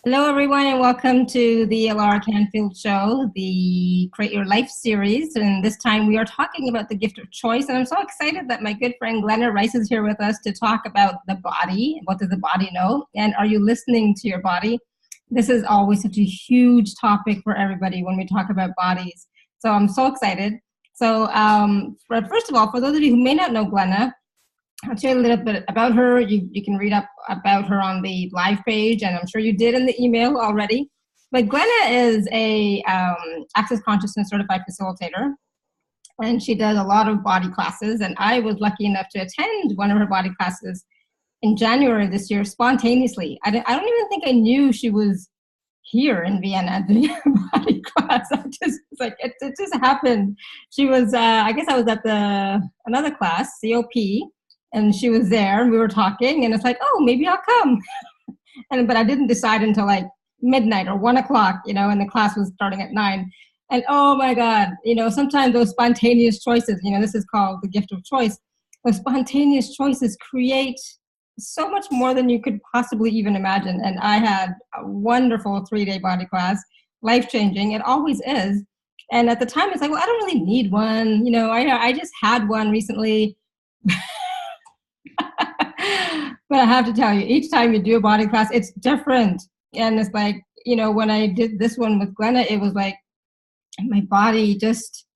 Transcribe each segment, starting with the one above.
Hello, everyone, and welcome to the Laura Canfield Show, the Create Your Life series. And this time we are talking about the gift of choice. And I'm so excited that my good friend Glenna Rice is here with us to talk about the body. What does the body know? And are you listening to your body? This is always such a huge topic for everybody when we talk about bodies. So I'm so excited. So first of all, for those of you who may not know Glenna, I'll tell you a little bit about her. You can read up about her on the live page, and I'm sure you did in the email already. But Glenna is a Access Consciousness certified facilitator, and she does a lot of body classes. And I was lucky enough to attend one of her body classes in January this year spontaneously. I don't even think I knew she was here in Vienna doing a body class. It just happened. She was, I guess I was at another class, COP, and she was there, and we were talking, and it's like, oh, maybe I'll come. But I didn't decide until like midnight or 1 o'clock, and the class was starting at 9. And oh my God, sometimes those spontaneous choices, this is called the gift of choice. Those spontaneous choices create so much more than you could possibly even imagine. And I had a wonderful 3-day body class, life-changing. It always is. And at the time, it's like, well, I don't really need one. I just had one recently. But I have to tell you, each time you do a body class, it's different. And it's like, when I did this one with Glenna, it was like my body just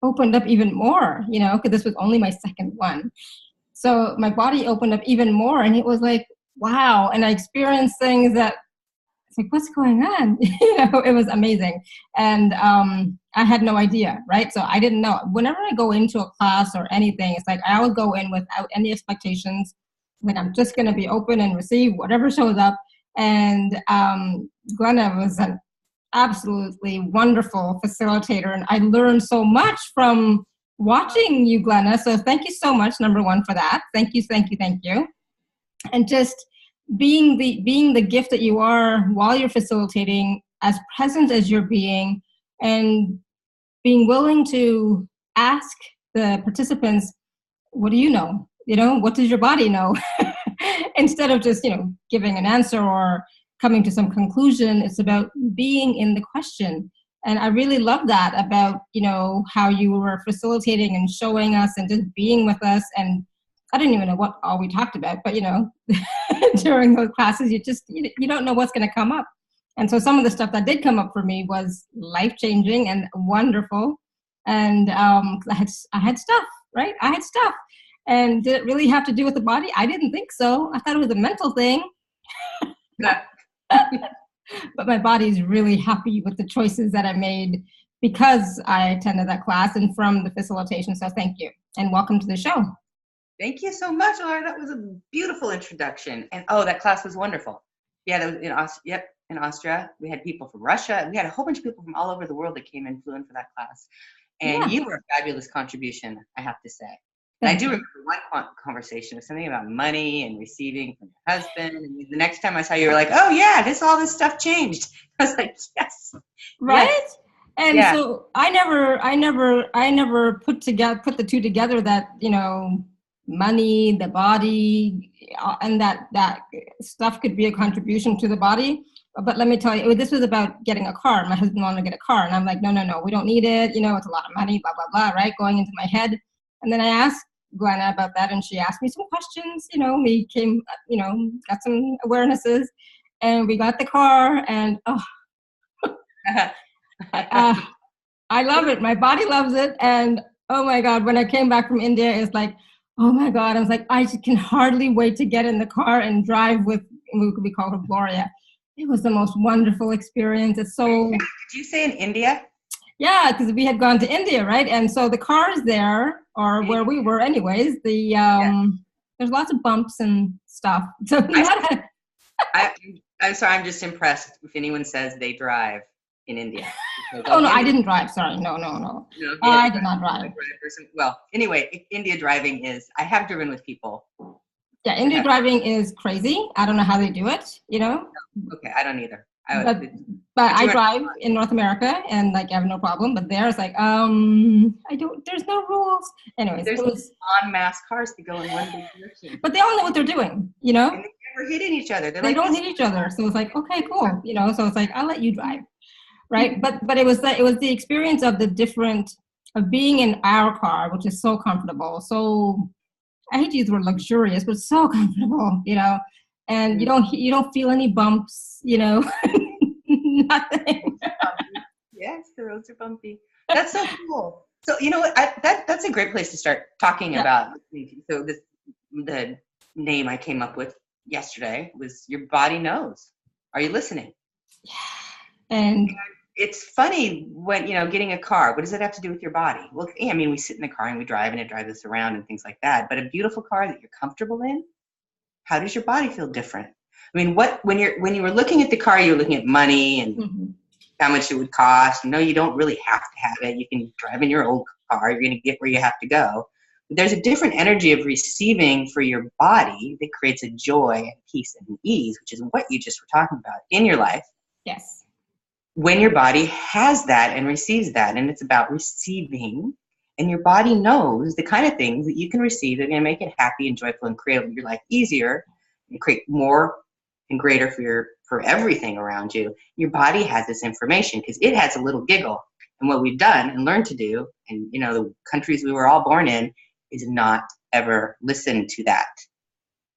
opened up even more, because this was only my second one. So my body opened up even more, and it was like, wow. And I experienced things that it's like, what's going on? It was amazing. And I had no idea, right? So I didn't know. Whenever I go into a class or anything, it's like I always go in without any expectations. Like I'm just going to be open and receive whatever shows up. And Glenna was an absolutely wonderful facilitator. And I learned so much from watching you, Glenna. So thank you so much, number one, for that. Thank you, thank you, thank you. And just being the gift that you are while you're facilitating, as present as you're being, and being willing to ask the participants, what do you know? What does your body know? Instead of just, giving an answer or coming to some conclusion, it's about being in the question. And I really love that about, how you were facilitating and showing us and just being with us. And I didn't even know what all we talked about, but, during those classes, you don't know what's going to come up. And so some of the stuff that did come up for me was life-changing and wonderful. And I had stuff, right? I had stuff. And did it really have to do with the body? I didn't think so. I thought it was a mental thing. But my body's really happy with the choices that I made because I attended that class and from the facilitation. So thank you. And welcome to the show. Thank you so much, Laura. That was a beautiful introduction. And that class was wonderful. Yeah, that was in Austria. We had people from Russia. We had a whole bunch of people from all over the world that flew in for that class. And you were a fabulous contribution, I have to say. And I do remember one conversation of something about money and receiving from your husband. And the next time I saw you, you were like, "Oh yeah, all this stuff changed." I was like, "Yes, right." Yes. And so I never put the two together. That money, the body, and that stuff could be a contribution to the body. But let me tell you, this was about getting a car. My husband wanted to get a car, and I'm like, no, we don't need it. It's a lot of money, blah blah blah, right? Going into my head, and then I asked Glenna about that, and she asked me some questions. We came, got some awarenesses, and we got the car, and I love it. My body loves it, and oh my God, when I came back from India, it's like, oh my God, I was like, I can hardly wait to get in the car and drive with. We call her Gloria. It was the most wonderful experience. It's so. Did you say in India? Yeah, because we had gone to India, right? And so the car is there, or where we were anyways. There's lots of bumps and stuff. So I'm sorry, I'm just impressed if anyone says they drive in India. Oh, no, I didn't drive. Sorry. No. I did not drive. Well, anyway, India driving I have driven with people. Yeah, India driving is crazy. I don't know how they do it, Okay, I don't either. But I drive in North America and I have no problem. But there's like, there's no rules. Anyways, there's en masse cars that go in one big direction. But they all know what they're doing, never hitting each other. They're They like, don't this hit each other. So it's like, okay, cool. So it's like, I'll let you drive. Right. But it was the experience of the different, of being in our car, which is so comfortable. So I hate to use the word luxurious, but so comfortable, and you don't feel any bumps, nothing. Yes, the roads are bumpy. That's so cool. So you know what? That's a great place to start talking about. So the name I came up with yesterday was Your Body Knows. Are you listening? Yeah. And it's funny when, getting a car, what does it have to do with your body? Well, I mean, we sit in the car and we drive and it drives us around and things like that. But a beautiful car that you're comfortable in, how does your body feel different? I mean, when you were looking at the car, you were looking at money and how much it would cost. No, you don't really have to have it. You can drive in your old car. You're going to get where you have to go. But there's a different energy of receiving for your body that creates a joy and peace and ease, which is what you just were talking about in your life. Yes. When your body has that and receives that, and it's about receiving, and your body knows the kind of things that you can receive that are going to make it happy and joyful and create your life easier and create more and greater for everything around you. Your body has this information because it has a little giggle. And what we've done and learned to do, and the countries we were all born in, is not ever listen to that.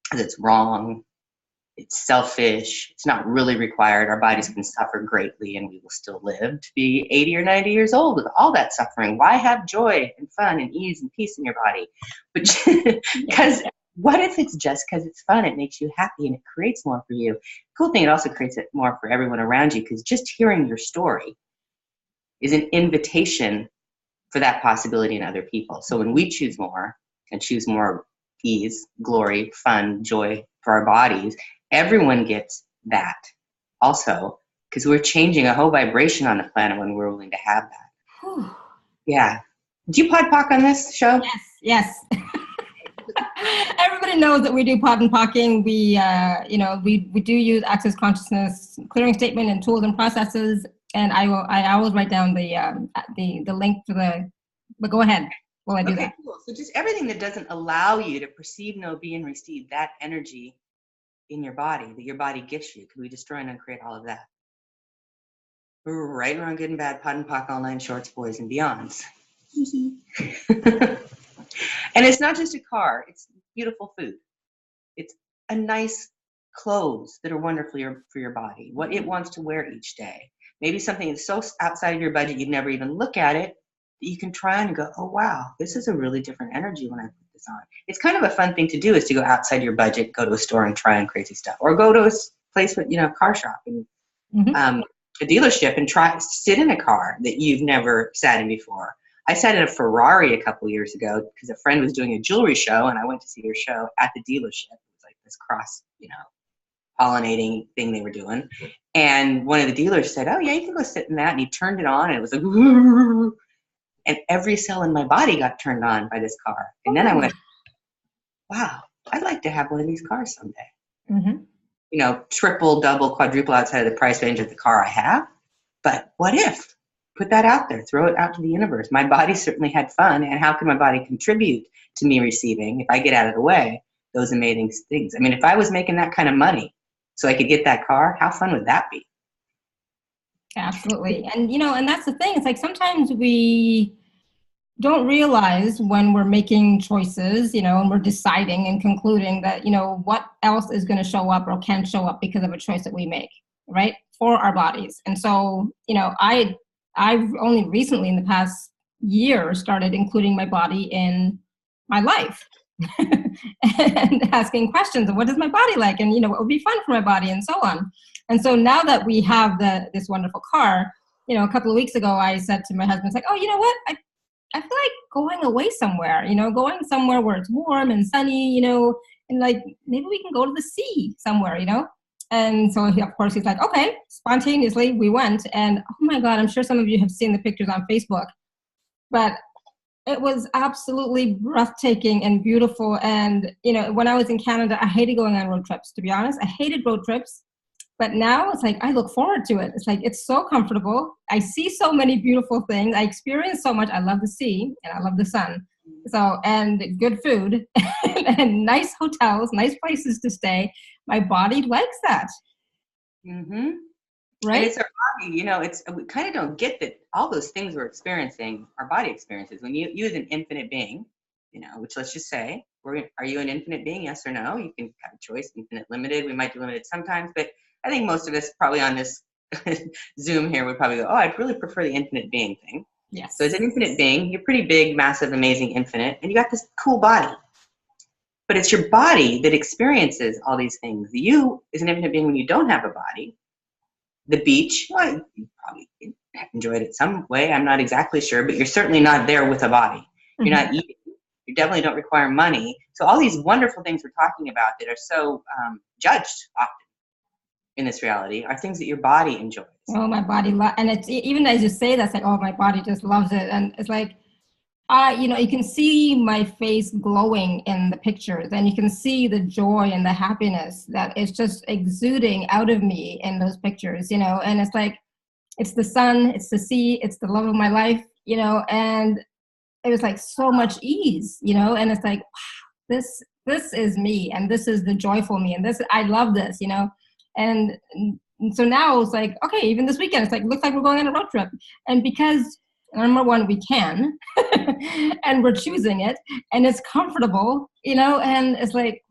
Because it's wrong. It's selfish. It's not really required. Our bodies can suffer greatly and we will still live to be 80 or 90 years old with all that suffering. Why have joy and fun and ease and peace in your body? But because what if it's just because it's fun? It makes you happy and it creates more for you. Cool thing, it also creates it more for everyone around you, because just hearing your story is an invitation for that possibility in other people. So when we choose more and choose more ease, glory, fun, joy for our bodies, everyone gets that also, because we're changing a whole vibration on the planet when we're willing to have that. Whew. Yeah. Do you POD on this show? Yes. Everybody knows that we do POD and POCing. We do use access consciousness clearing statement and tools and processes. And I always write down the link to the. But go ahead while I do that. Cool. So just everything that doesn't allow you to perceive, know, be, and receive that energy in your body that your body gifts you, because we destroy and uncreate all of that. Right, wrong, good and bad, POD and POC, all nine shorts, boys and beyonds. And it's not just a car, it's beautiful food. It's a nice clothes that are wonderful for your body, what it wants to wear each day. Maybe something that's so outside of your budget you'd never even look at it, that you can try and go, oh wow, this is a really different energy when I put this on. It's kind of a fun thing to do, is to go outside your budget, go to a store and try on crazy stuff, or go to a place with, car shop and a dealership and sit in a car that you've never sat in before. I sat in a Ferrari a couple years ago because a friend was doing a jewelry show and I went to see her show at the dealership. It was like this cross, pollinating thing they were doing. And one of the dealers said, oh yeah, you can go sit in that. And he turned it on and it was like, and every cell in my body got turned on by this car. And then I went, wow, I'd like to have one of these cars someday. Mm-hmm. Triple, double, quadruple outside of the price range of the car I have. But what if? Put that out there, throw it out to the universe. My body certainly had fun, and how can my body contribute to me receiving, if I get out of the way, those amazing things? I mean, if I was making that kind of money so I could get that car, how fun would that be? Absolutely. And, and that's the thing. It's like sometimes we don't realize when we're making choices, and we're deciding and concluding that, what else is going to show up or can show up because of a choice that we make, right, for our bodies. And so, I've only recently in the past year started including my body in my life and asking questions of what is my body like, and, what would be fun for my body, and so on. And so now that we have this wonderful car, a couple of weeks ago, I said to my husband, it's like, oh, you know what? I feel like going away somewhere, going somewhere where it's warm and sunny, and like maybe we can go to the sea somewhere, And so of course he's like, okay, spontaneously we went, and oh my God, I'm sure some of you have seen the pictures on Facebook, but it was absolutely breathtaking and beautiful. And, when I was in Canada, I hated going on road trips, to be honest. I hated road trips. But now it's like, I look forward to it. It's like, it's so comfortable. I see so many beautiful things. I experience so much. I love the sea and I love the sun. So, and good food and nice hotels, nice places to stay. My body likes that, Mm-hmm. And right? it's our body, we kind of don't get that all those things we're experiencing, our body experiences. When you as an infinite being, which let's just say, are you an infinite being? Yes or no? You can have a choice, infinite, limited. We might be limited sometimes, but I think most of us probably on this Zoom here would probably go, oh, I'd really prefer the infinite being thing. Yes. So as an infinite being, you're pretty big, massive, amazing, infinite, and you got this cool body. But it's your body that experiences all these things. You, as an infinite being, when you don't have a body, the beach, well, you probably enjoyed it some way. I'm not exactly sure, but you're certainly not there with a body. You're not eating. You definitely don't require money. So all these wonderful things we're talking about that are so judged often in this reality are things that your body enjoys. Oh, my body, and it's even as you say that's like, oh, my body just loves it, and it's like, you can see my face glowing in the pictures, and you can see the joy and the happiness that is just exuding out of me in those pictures, and it's like, it's the sun, it's the sea, it's the love of my life, and it was like so much ease, and it's like, wow, this is me, and this is the joyful me, and this, I love this, and so now it's like, okay, even this weekend, it's like, looks like we're going on a road trip, and because number one, we can, and we're choosing it, and it's comfortable, and it's like,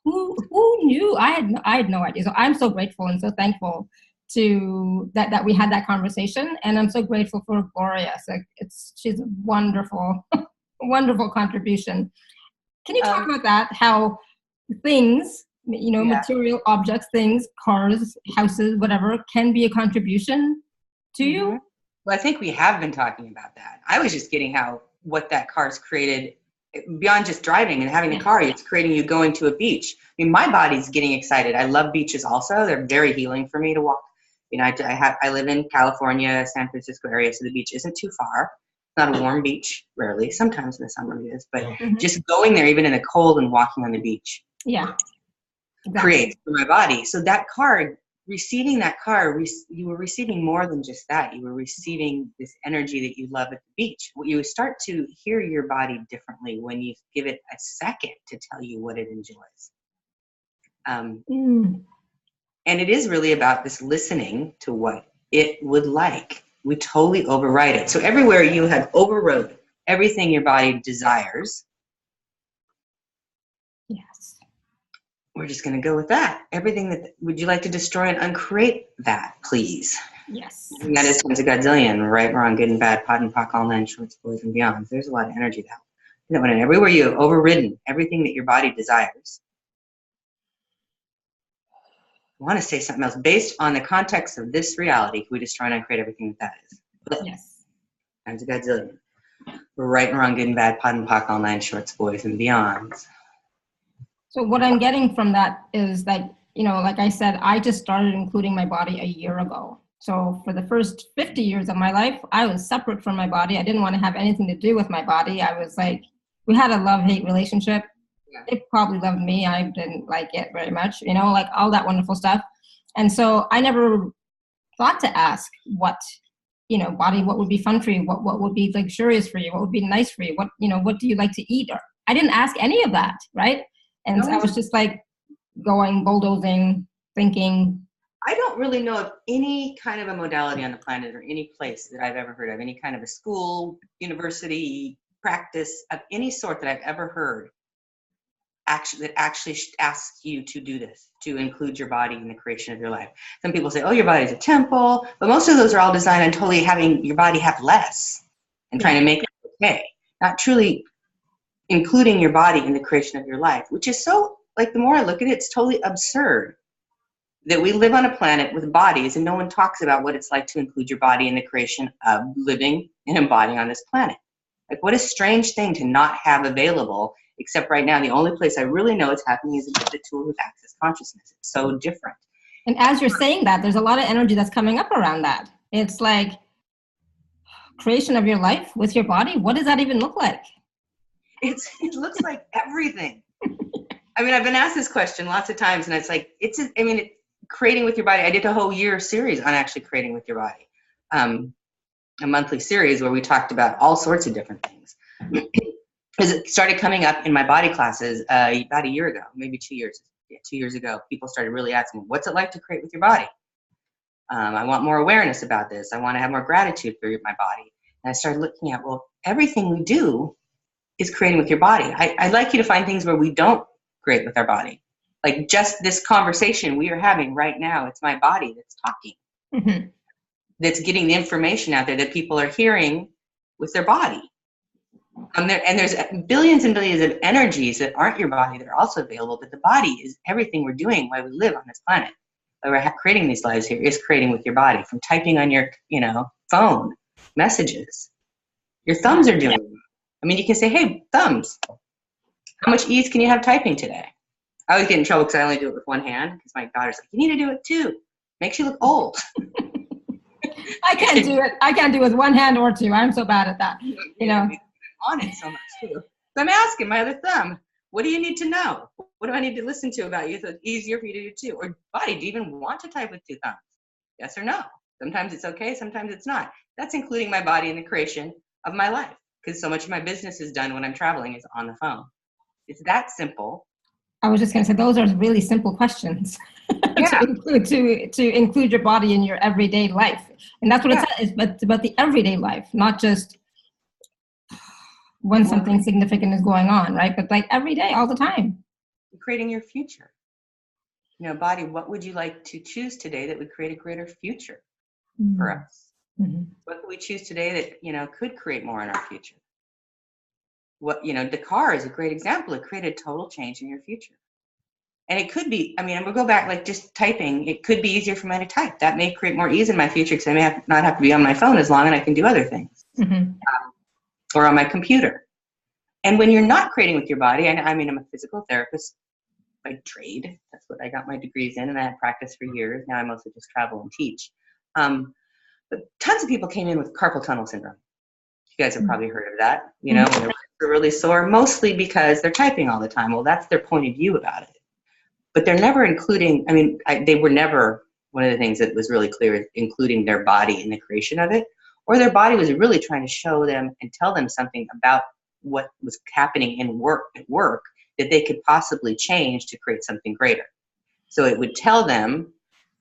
wow, who knew? I had no idea. So I'm so grateful and so thankful to that we had that conversation, and I'm so grateful for Gloria. So she's a wonderful, wonderful contribution. Can you talk about that? How things, material objects, things, cars, houses, whatever, can be a contribution to you? Well, I think we have been talking about that. I was just getting what that car's created beyond just driving and having a car. It's creating you going to a beach. I mean, my body's getting excited. I love beaches also. They're very healing for me to walk. I live in California, San Francisco area, so the beach isn't too far. It's not a warm beach, rarely. Sometimes in the summer it is, but just going there, even in the cold, and walking on the beach, creates for my body. So that car, receiving that car, you were receiving more than just that. You were receiving this energy that you love at the beach. You start to hear your body differently when you give it a second to tell you what it enjoys. And it is really about this listening to what it would like. We totally override it. So everywhere you have overrode everything your body desires, we're just going to go with that. Everything that, would you like to destroy and uncreate that, please? Yes. And that is times a godzillion, right, wrong, good and bad, pot and pock, all nine shorts, boys and beyonds. There's a lot of energy that went in. Everywhere you have overridden everything that your body desires. I want to say something else. Based on the context of this reality, we destroy and uncreate everything that is. Yes. Times a godzillion. Right and wrong, good and bad, pot and pock, all nine shorts, boys and beyonds. So what I'm getting from that is that, like I said, I just started including my body a year ago. So for the first 50 years of my life, I was separate from my body. I didn't want to have anything to do with my body. I was like, we had a love-hate relationship. It probably loved me. I didn't like it very much, like all that wonderful stuff. And so I never thought to ask what, body, what would be fun for you? What would be luxurious for you? What would be nice for you? What do you like to eat? Or I didn't ask any of that, right? And so I was just like going, bulldozing, thinking. I don't really know of any kind of a modality on the planet or any place that I've ever heard of, any kind of a school, university, practice of any sort that I've ever heard that actually asks you to do this, to include your body in the creation of your life. Some people say, oh, your body's a temple, but most of those are all designed on totally having your body have less and trying to make it okay, not truly including your body in the creation of your life, which is so, like, the more I look at it, it's totally absurd that we live on a planet with bodies and no one talks about what it's like to include your body in the creation of living and embodying on this planet. Like, what a strange thing to not have available, except right now, the only place I really know it's happening is with the tool with access consciousness. It's so different. And as you're saying that, there's a lot of energy that's coming up around that. It's like, creation of your life with your body, what does that even look like? It looks like everything. I mean, I've been asked this question lots of times, and it's like, creating with your body. I did a whole year series on actually creating with your body, a monthly series where we talked about all sorts of different things. because it started coming up in my body classes about a year ago, maybe 2 years. Yeah, 2 years ago, people started really asking, what's it like to create with your body? I want more awareness about this. I want to have more gratitude for my body. And I started looking at, well, everything we do is creating with your body. I'd like you to find things where we don't create with our body. Like just this conversation we are having right now, it's my body that's talking. Mm-hmm. That's getting the information out there that people are hearing with their body. And there's billions and billions of energies that aren't your body that are also available, but the body is everything we're doing while we live on this planet. While we're creating these lives here is creating with your body, from typing on your, phone messages. Your thumbs are doing. I mean, you can say, hey, thumbs, how much ease can you have typing today? I always get in trouble because I only do it with one hand, because my daughter's like, you need to do it too. Makes you look old. I can't do it. I can't do it with one hand or two. I'm so bad at that. On it so much too. So I'm asking my other thumb, what do you need to know? What do I need to listen to about you so it's easier for you to do too? Or body, do you even want to type with two thumbs? Yes or no? Sometimes it's okay, sometimes it's not. That's including my body in the creation of my life, because so much of my business is done when I'm traveling is on the phone. It's that simple. I was just going to say, those are really simple questions Yeah. to include your body in your everyday life. And that's what it's about the everyday life, not just when something significant is going on, right? But like every day, all the time. Creating your future. Body, what would you like to choose today that would create a greater future for us? Mm-hmm. What could we choose today that, could create more in our future? What, the car is a great example. It created total change in your future. And it could be, we'll go back, like just typing, it could be easier for me to type. That may create more ease in my future because I may not have to be on my phone as long and I can do other things. Mm-hmm. Or on my computer. And when you're not creating with your body, I'm a physical therapist by trade. That's what I got my degrees in, and I had practiced for years. Now I mostly just travel and teach. But tons of people came in with carpal tunnel syndrome. You guys have probably heard of that. When they're really sore, mostly because they're typing all the time. Well, that's their point of view about it. But they're never including, they were never, one of the things that was really clear is including their body in the creation of it. Or their body was really trying to show them and tell them something about what was happening at work that they could possibly change to create something greater. So it would tell them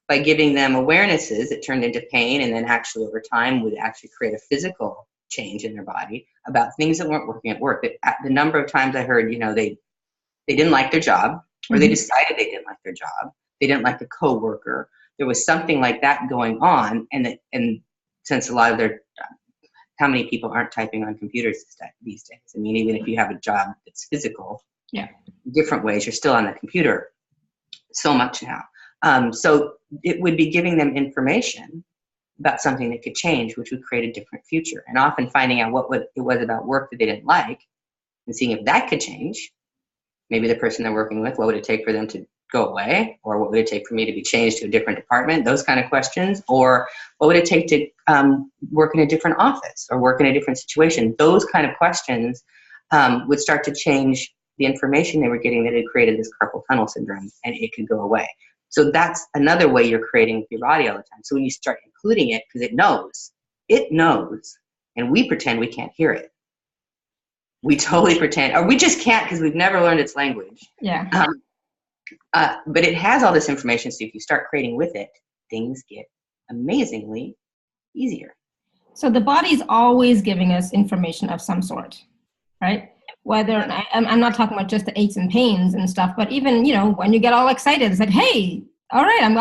by giving them awarenesses that turned into pain, and then actually over time would actually create a physical change in their body about things that weren't working at work. The number of times I heard, they didn't like their job, or they decided they didn't like their job. They didn't like the coworker. There was something like that going on, and since a lot of how many people aren't typing on computers these days? Even if you have a job that's physical, different ways, you're still on the computer so much now. So it would be giving them information about something that could change, which would create a different future. And often finding out what it was about work that they didn't like and seeing if that could change. Maybe the person they're working with, what would it take for them to go away? Or what would it take for me to be changed to a different department? Those kind of questions. Or what would it take to work in a different office or work in a different situation? Those kind of questions would start to change the information they were getting that had created this carpal tunnel syndrome, and it could go away. So that's another way you're creating with your body all the time. So when you start including it, because it knows, and we pretend we can't hear it. We totally pretend, or we just can't because we've never learned its language. Yeah. But it has all this information, so if you start creating with it, things get amazingly easier. So the body's always giving us information of some sort, right? Whether, I'm not talking about just the aches and pains and stuff, but even, when you get all excited, it's like, hey, all right, I'm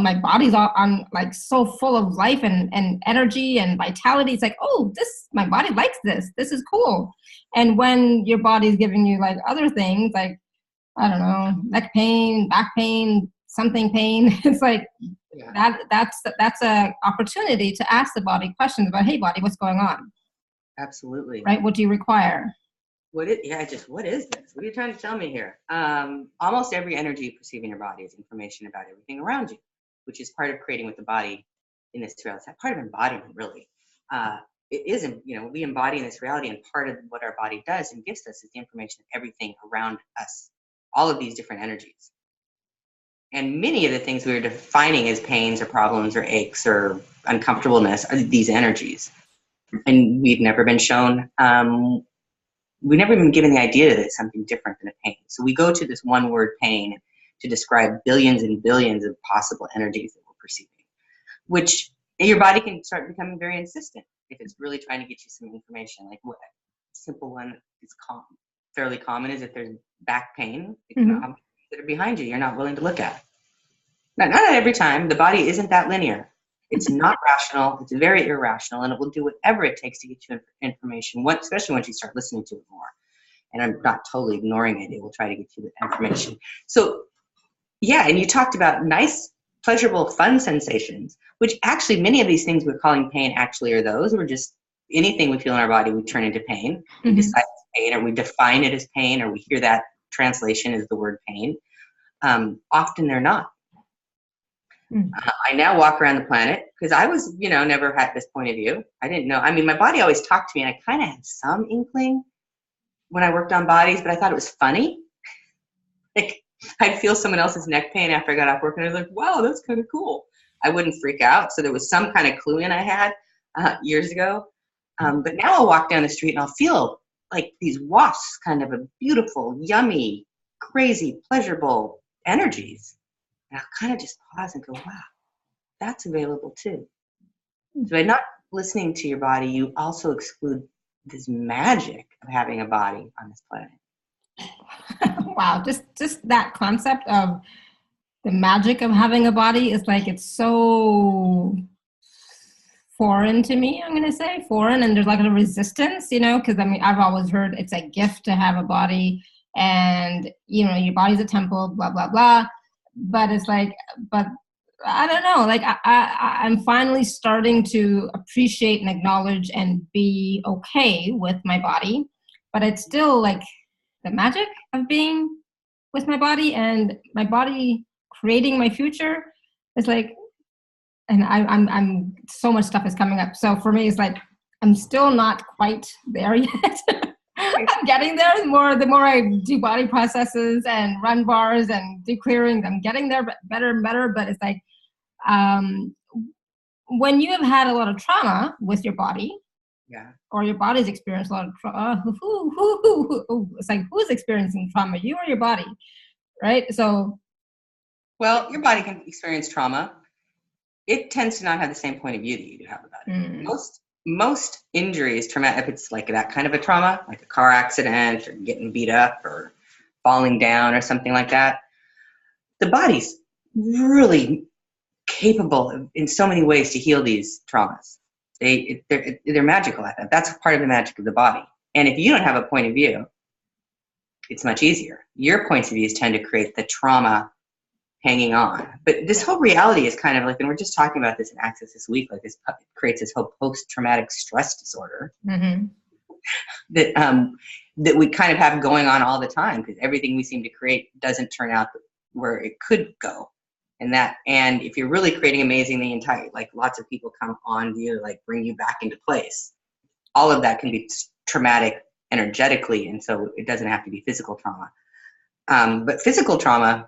my body's all, I'm like so full of life and energy and vitality. It's like, oh, my body likes this. This is cool. And when your body's giving you like other things, like, I don't know, neck pain, back pain, something pain, it's like that's a opportunity to ask the body questions about, hey, body, what's going on? Absolutely. Right? What do you require? What is this? What are you trying to tell me here? Almost every energy you perceive in your body is information about everything around you, which is part of creating with the body in this reality. It's part of embodiment, really. It isn't, we embody in this reality, and part of what our body does and gives us is the information of everything around us, all of these different energies. And many of the things we are defining as pains or problems or aches or uncomfortableness are these energies. And we've never been shown we've never been given the idea that it's something different than a pain. So we go to this one word pain to describe billions and billions of possible energies that we're perceiving, which your body can start becoming very insistent if it's really trying to get you some information. Like what simple one is fairly common is if there's back pain, it can have things that are behind you you're not willing to look at. Not every time. The body isn't that linear. It's not rational. It's very irrational, and it will do whatever it takes to get you information, especially once you start listening to it more. And I'm not totally ignoring it. It will try to get you the information. So, yeah, and you talked about nice, pleasurable, fun sensations, which actually many of these things we're calling pain actually are those. We're just anything we feel in our body, we turn into pain. We decide it's pain, or we define it as pain, or we hear that translation as the word pain. Often they're not. I now walk around the planet because I was, never had this point of view. I didn't know. I mean, my body always talked to me, and I kind of had some inkling when I worked on bodies, but I thought it was funny. Like, I'd feel someone else's neck pain after I got off work, and I was like, wow, that's kind of cool. I wouldn't freak out. So there was some kind of clue in I had years ago. But now I'll walk down the street and I'll feel like these wafts, kind of a beautiful, yummy, crazy, pleasurable energies. And I'll kind of just pause and go, wow, that's available too. So by not listening to your body, you also exclude this magic of having a body on this planet. Wow, just that concept of the magic of having a body is like, it's so foreign to me, I'm going to say foreign. And there's like a resistance, because I mean, I've always heard it's a gift to have a body, and, your body's a temple, blah, blah, blah. But it's like, but I don't know, like I'm finally starting to appreciate and acknowledge and be okay with my body, but it's still like the magic of being with my body and my body creating my future. It's like, and I'm so much stuff is coming up. So for me, it's like, I'm still not quite there yet. I'm getting there. The more I do body processes and run bars and do clearings, I'm getting there better and better. But it's like, when you have had a lot of trauma with your body, or your body's experienced a lot of trauma, it's like, who's experiencing trauma, you or your body, right? So, well, your body can experience trauma. It tends to not have the same point of view that you do have about it. Most injuries, trauma, if it's like that kind of a trauma, like a car accident or getting beat up or falling down or something like that, the body's really capable in so many ways to heal these traumas. They're magical at that. That's part of the magic of the body. And if you don't have a point of view, it's much easier. Your points of views tend to create the trauma hanging on. But this whole reality is kind of like, and we're just talking about this in Access this week, like this creates this whole post-traumatic stress disorder that we kind of have going on all the time, because everything we seem to create doesn't turn out where it could go. And if you're really creating amazing, the entire, like lots of people come on you, like bring you back into place. All of that can be traumatic energetically, and so it doesn't have to be physical trauma. But physical trauma,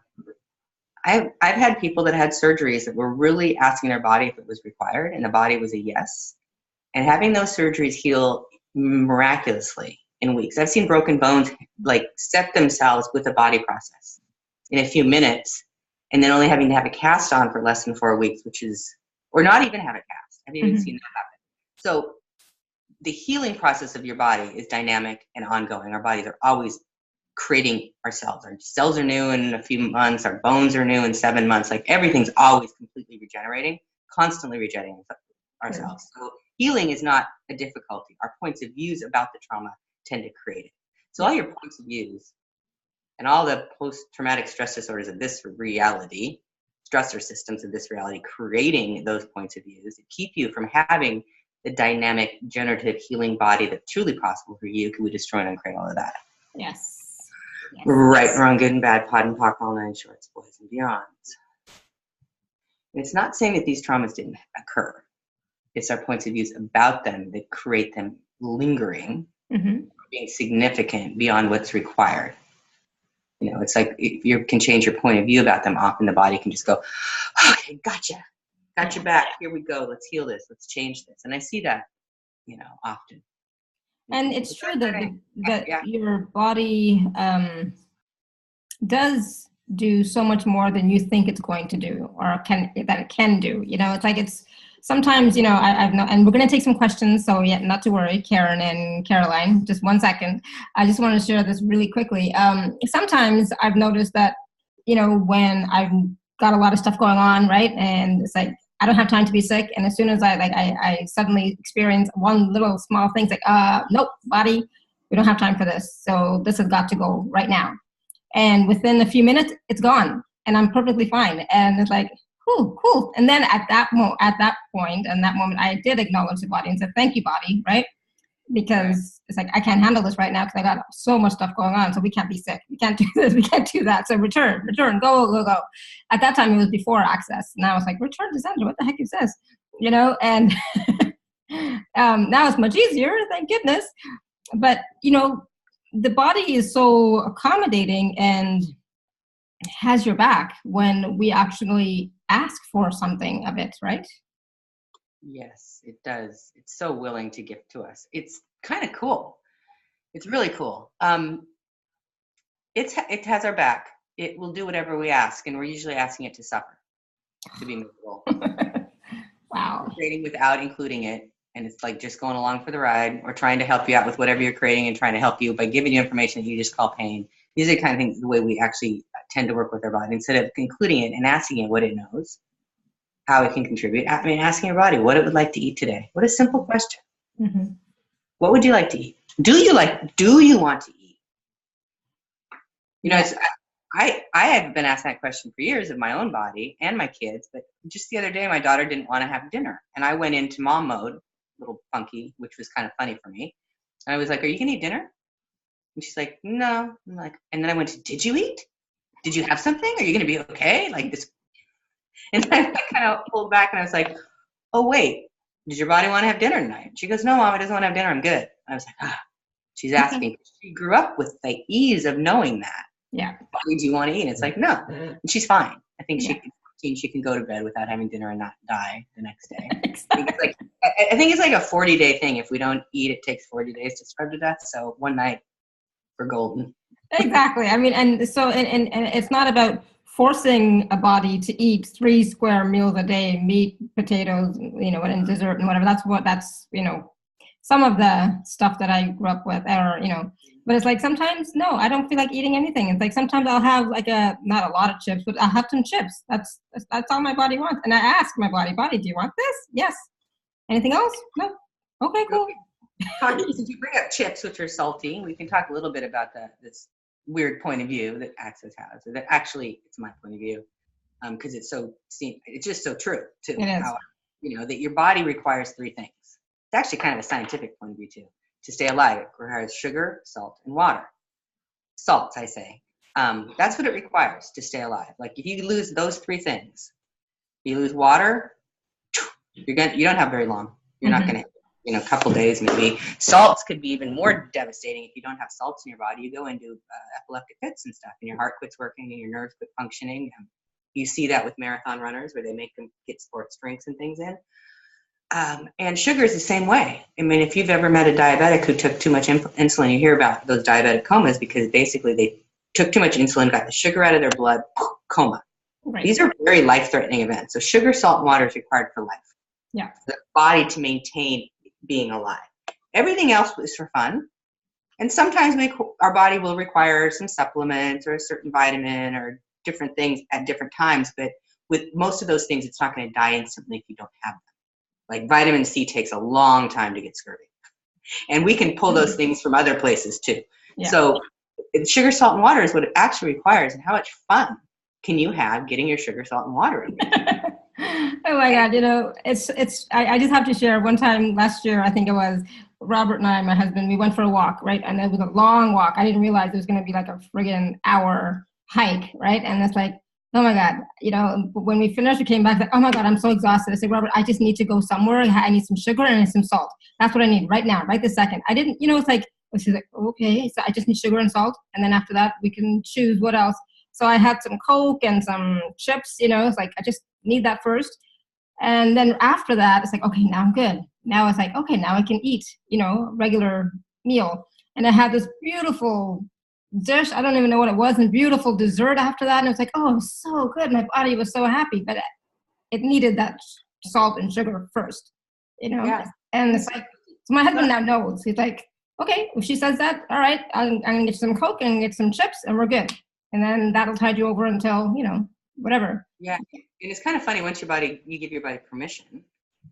I've had people that had surgeries that were really asking their body if it was required, and the body was a yes. And having those surgeries heal miraculously in weeks. I've seen broken bones like set themselves with a body process in a few minutes, and then only having to have a cast on for less than 4 weeks, or not even have a cast. I've even seen that happen. So the healing process of your body is dynamic and ongoing. Our bodies are always creating ourselves. Our cells are new in a few months. Our bones are new in 7 months. Like everything's always completely regenerating, constantly regenerating ourselves. So healing is not a difficulty. Our points of views about the trauma tend to create it. So all your points of views and all the post-traumatic stress disorders of this reality, stressor systems of this reality, creating those points of views that keep you from having the dynamic, generative, healing body that's truly possible for you. Can we destroy and uncreate all of that? Yes. Right, wrong, good and bad, pod and pock, all nine shorts, boys and beyonds. It's not saying that these traumas didn't occur. It's our points of views about them that create them lingering, being significant beyond what's required. It's like if you can change your point of view about them, often the body can just go, okay, gotcha. Got your back. Here we go. Let's heal this. Let's change this. And I see that, often. And it's true that that Yeah. your body does do so much more than you think it's going to do, or that it can do. You know, it's like it's sometimes, you know, I've known, and we're going to take some questions, so yeah, not to worry, Karen and Caroline. Just 1 second. I just want to share this really quickly. Sometimes I've noticed that, you know, when I've got a lot of stuff going on, right, and it's like I don't have time to be sick, and as soon as I suddenly experience one little small thing, it's like, nope, body, we don't have time for this, so this has got to go right now. And within a few minutes, it's gone, and I'm perfectly fine. And it's like, cool. And then at that point, and that moment, I did acknowledge the body and said, "Thank you, body," right? Because it's like I can't handle this right now because I got so much stuff going on. So we can't be sick. We can't do this. We can't do that. So return, go. At that time, it was before access. Now it's like return to center. What the heck is this? You know, and now it's much easier. Thank goodness. But you know, the body is so accommodating and has your back when we actually ask for something of it, right? Yes, it does. It's so willing to give to us. It's kind of cool. It's really cool. It has our back. It will do whatever we ask, and we're usually asking it to suffer, to be miserable. Wow. We're creating without including it, and it's like just going along for the ride, or trying to help you out with whatever you're creating, and trying to help you by giving you information that you just call pain. These are the kind of things, the way we actually tend to work with our body, instead of including it and asking it what it knows, how it can contribute. I mean, asking your body what it would like to eat today. What a simple question. Mm-hmm. What would you like to eat? Do you want to eat? You know, I have been asked that question for years of my own body and my kids, but just the other day, my daughter didn't want to have dinner. And I went into mom mode, a little funky, which was kind of funny for me. And I was like, "Are you going to eat dinner?" And she's like, "No." I'm like, and then I went to, "Did you eat? Did you have something? Are you going to be okay?" Like this. And then I kind of pulled back and I was like, "Oh, wait, did your body want to have dinner tonight?" And she goes, "No, Mom, it doesn't want to have dinner. I'm good." I was like, she's asking. She grew up with the ease of knowing that. Yeah. Why do you want to eat? And it's like, no. And she's fine. I think she can go to bed without having dinner and not die the next day. Exactly. I think it's like a 40-day thing. If we don't eat, it takes 40 days to starve to death. So one night, we're golden. Exactly. I mean, and so, and it's not about forcing a body to eat 3 square meals a day, meat, potatoes, you know, and dessert and whatever. That's, you know, some of the stuff that I grew up with, or, you know, but it's like sometimes, no, I don't feel like eating anything. It's like sometimes I'll have like not a lot of chips, but I'll have some chips. That's all my body wants. And I ask my body, do you want this? Yes. Anything else? No. Okay, cool. Since you bring up chips, which are salty, we can talk a little bit about this weird point of view that Access has, or that actually it's my point of view, because it's just so true too. It is. How, you know, that your body requires 3 things. It's actually kind of a scientific point of view too. To stay alive, it requires sugar, salt, and water. Salts, I say. That's what it requires to stay alive. Like if you lose those 3 things, you lose water, you don't have very long. You're not going to, you know, a couple days maybe. Salts could be even more devastating if you don't have salts in your body. You go into epileptic fits and stuff, and your heart quits working and your nerves quit functioning. You see that with marathon runners where they make them get sports drinks and things in. And sugar is the same way. I mean, if you've ever met a diabetic who took too much insulin, you hear about those diabetic comas because basically they took too much insulin, got the sugar out of their blood, coma. Right. These are very life-threatening events. So sugar, salt, and water is required for life. Yeah. For the body to maintain being alive. Everything else is for fun. And sometimes our body will require some supplements or a certain vitamin or different things at different times. But with most of those things, it's not going to die instantly if you don't have them. Like vitamin C takes a long time to get scurvy. And we can pull those things from other places too. Yeah. So sugar, salt, and water is what it actually requires. And how much fun can you have getting your sugar, salt, and water in? Oh my God, you know, I just have to share one time last year, I think it was, Robert and I, my husband, we went for a walk, right? And it was a long walk. I didn't realize it was going to be like a friggin' hour hike, right? And it's like, oh my God, you know, when we finished, we came back, like, oh my God, I'm so exhausted. I said, Robert, I just need to go somewhere. I need some sugar and some salt. That's what I need right now, right this second. I didn't, you know, it's like, she's like, okay, so I just need sugar and salt. And then after that, we can choose what else. So I had some Coke and some chips, you know, it's like, I just need that first. And then after that, it's like, okay, now I'm good. Now it's like, okay, now I can eat, you know, regular meal. And I had this beautiful dish. I don't even know what it was, and beautiful dessert after that. And it was like, oh, it was so good. My body was so happy, but it needed that salt and sugar first, you know? Yeah. And it's like, so my husband now knows. He's like, okay, if she says that, all right, I'm going to get some Coke and get some chips and we're good. And then that'll tide you over until, you know, whatever. Yeah. And it's kind of funny once you give your body permission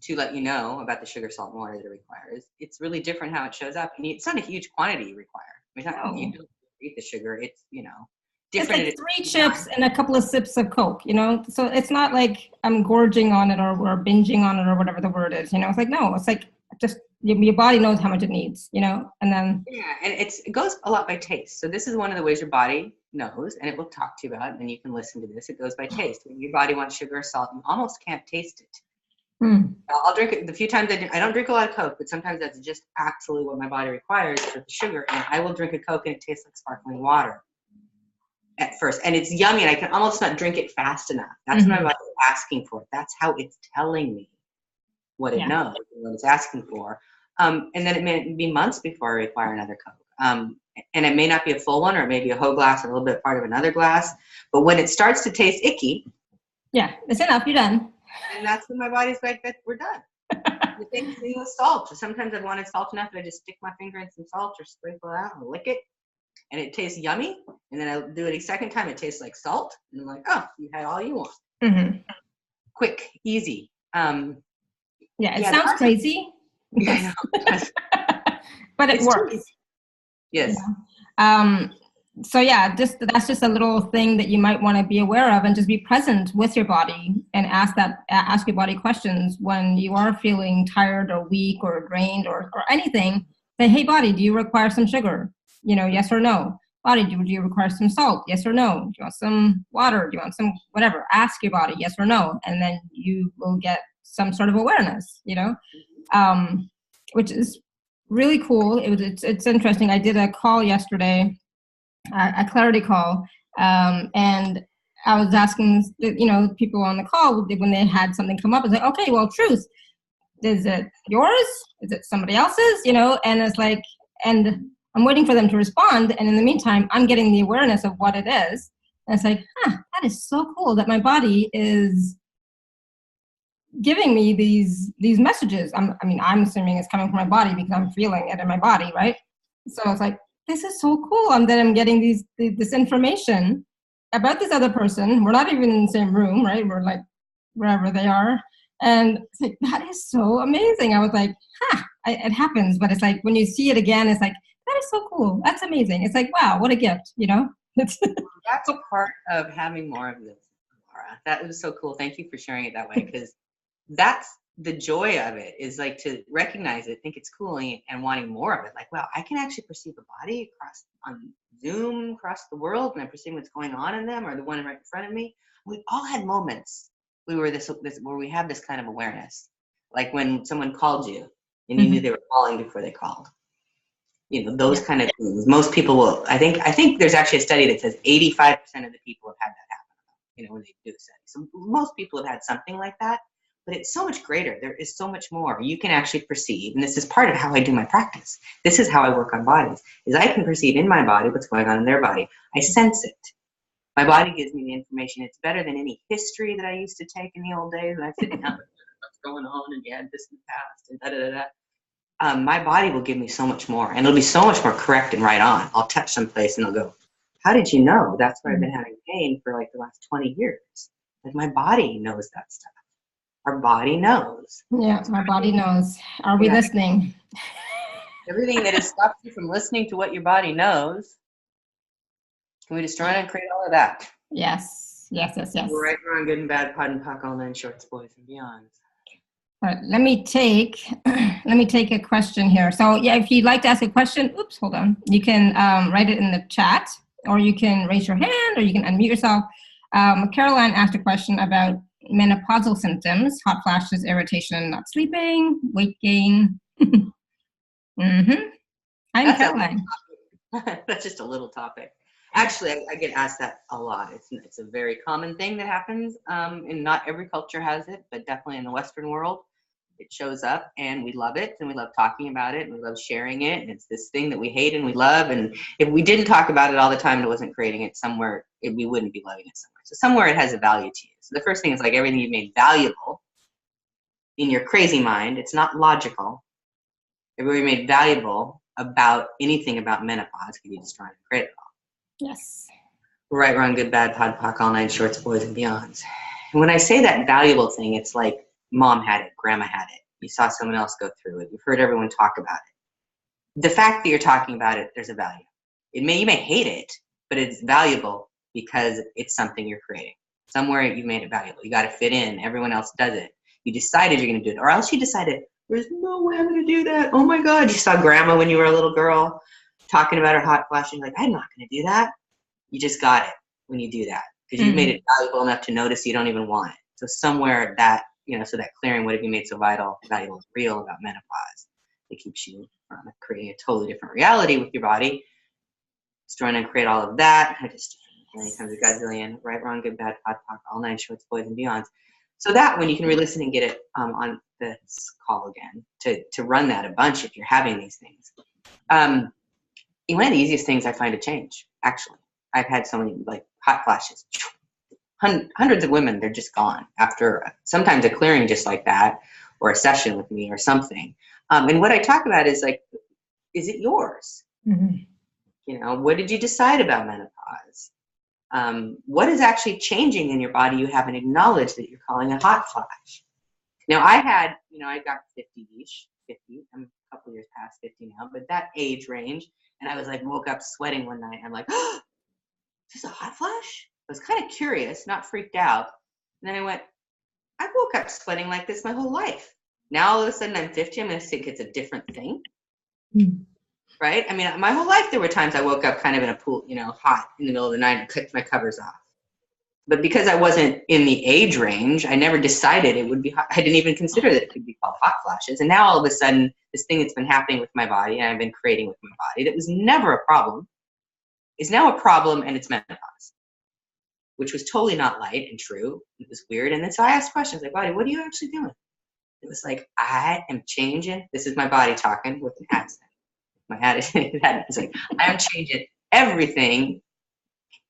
to let you know about the sugar, salt, and water that it requires. It's really different how it shows up. And it's not a huge quantity you require. I mean, you don't eat the sugar. It's, you know, different. It's like 3 chips and a couple of sips of Coke, you know? So it's not like I'm gorging on it or binging on it or whatever the word is, you know? It's like, no, it's like just your body knows how much it needs, you know? And then. Yeah, and it goes a lot by taste. So this is one of the ways your body knows, and it will talk to you about it, and you can listen to this. It goes by taste. When your body wants sugar or salt, you almost can't taste it. I'll drink it the few times I don't drink a lot of Coke, but sometimes that's just absolutely what my body requires for the sugar. And I will drink a Coke and it tastes like sparkling water at first. And it's yummy and I can almost not drink it fast enough. That's what my body's asking for. That's how it's telling me what it knows, what it's asking for. And then it may be months before I require another Coke. And it may not be a full one, or it may be a whole glass, or a little bit part of another glass. But when it starts to taste icky, yeah, it's enough. You're done. And that's when my body's like, that we're done. The same thing with salt. So sometimes I've wanted salt enough that I just stick my finger in some salt or sprinkle it out and lick it, and it tastes yummy. And then I'll do it a second time. It tastes like salt, and I'm like, oh, you had all you want. Quick, easy. Yeah, it sounds crazy. Yeah, I know. But it works. Yes. So yeah, that's just a little thing that you might want to be aware of, and just be present with your body and ask your body questions when you are feeling tired or weak or drained or anything. Say, hey body, do you require some sugar? You know, yes or no. Body, do you require some salt? Yes or no. Do you want some water? Do you want some whatever? Ask your body yes or no, and then you will get some sort of awareness, you know, which is really cool. It's interesting. I did a call yesterday, a clarity call, and I was asking, you know, people on the call when they had something come up. I was like, okay, well, truth, is it yours? Is it somebody else's? You know, and it's like, and I'm waiting for them to respond. And in the meantime, I'm getting the awareness of what it is. And it's like, that is so cool that my body is giving me these messages. I'm assuming it's coming from my body because I'm feeling it in my body, right? So it's like, this is so cool. And then I'm getting this information about this other person. We're not even in the same room, right? We're like wherever they are. And it's like, that is so amazing. I was like, it happens. But it's like, when you see it again, it's like, that is so cool. That's amazing. It's like, wow, what a gift, you know? That's a part of having more of this, Laura. That was so cool. Thank you for sharing it that way, because that's the joy of it, is like to recognize it, think it's cool, and wanting more of it. Like, wow, I can actually perceive a body on Zoom across the world, and I'm perceiving what's going on in them, or the one right in front of me. We all had moments where we have this kind of awareness, like when someone called you and you knew they were calling before they called. You know, those kind of things. Most people will. I think there's actually a study that says 85% of the people have had that happen. You know, when they do a study, so most people have had something like that. But it's so much greater. There is so much more you can actually perceive. And this is part of how I do my practice. This is how I work on bodies, is I can perceive in my body what's going on in their body. I sense it. My body gives me the information. It's better than any history that I used to take in the old days when I sit down, what's going on, and you had this in the past, and da-da-da-da. My body will give me so much more, and it'll be so much more correct and right on. I'll touch someplace and I'll go, how did you know? That's where I've been having pain for like the last 20 years. Like, my body knows that stuff. Our body knows. Yeah, our body knows. Are we listening? Everything that has stopped you from listening to what your body knows, can we destroy it and create all of that? Yes. We're right, wrong, good and bad, pod and puck, all nine shorts, boys and beyond. All right, let me take a question here. So yeah, if you'd like to ask a question, hold on. You can write it in the chat, or you can raise your hand, or you can unmute yourself. Caroline asked a question about menopausal symptoms: hot flashes, irritation, not sleeping, weight gain. I'm Caroline. That's just a little topic. Actually, I get asked that a lot. It's a very common thing that happens, and not every culture has it, but definitely in the Western world. It shows up and we love it and we love talking about it and we love sharing it. And it's this thing that we hate and we love. And if we didn't talk about it all the time and it wasn't creating it somewhere, we wouldn't be loving it somewhere. So somewhere it has a value to you. So the first thing is like everything you've made valuable in your crazy mind. It's not logical. Everybody made valuable about anything about menopause because you destroy and create it all. Yes. Right, wrong, good, bad, pod, poc, all nine shorts, boys and beyonds. And when I say that valuable thing, it's like mom had it, grandma had it. You saw someone else go through it. You've heard everyone talk about it. The fact that you're talking about it, there's a value. You may hate it, but it's valuable because it's something you're creating. Somewhere you made it valuable. You got to fit in. Everyone else does it. You decided you're going to do it, or else you decided, there's no way I'm going to do that. Oh my God. You saw grandma when you were a little girl talking about her hot flash. You're like, I'm not going to do that. You just got it when you do that because you've made it valuable enough to notice you don't even want it. So somewhere that, so that clearing, what have you made so valuable, real about menopause? It keeps you from creating a totally different reality with your body. It's trying to create all of that. I just, here comes a gazillion, right, wrong, good, bad, pod, poc, all nine shorts, boys and beyonds. So that when you can re-listen and get it on this call again, to run that a bunch if you're having these things. One of the easiest things I find to change, actually. I've had so many like hot flashes. Hundreds of women, they're just gone after sometimes a clearing just like that, or a session with me or something. And what I talk about is like, is it yours? What did you decide about menopause? What is actually changing in your body you haven't acknowledged that you're calling a hot flash? Now I had, I got 50-ish, 50. I'm a couple years past 50 now, but that age range. And I was like, woke up sweating one night. I'm like, oh, is this a hot flash? I was kind of curious, not freaked out. And then I went, I woke up sweating like this my whole life. Now all of a sudden I'm 50, I'm going to think it's a different thing. Right? I mean, my whole life there were times I woke up kind of in a pool, hot in the middle of the night and cut my covers off. But because I wasn't in the age range, I never decided it would be hot. I didn't even consider that it could be called hot flashes. And now all of a sudden, this thing that's been happening with my body and I've been creating with my body that was never a problem is now a problem, and it's menopause, which was totally not light and true. It was weird. And then so I asked questions like, body, what are you actually doing? It was like, I am changing. This is my body talking with an accent. My attitude is like, I am changing everything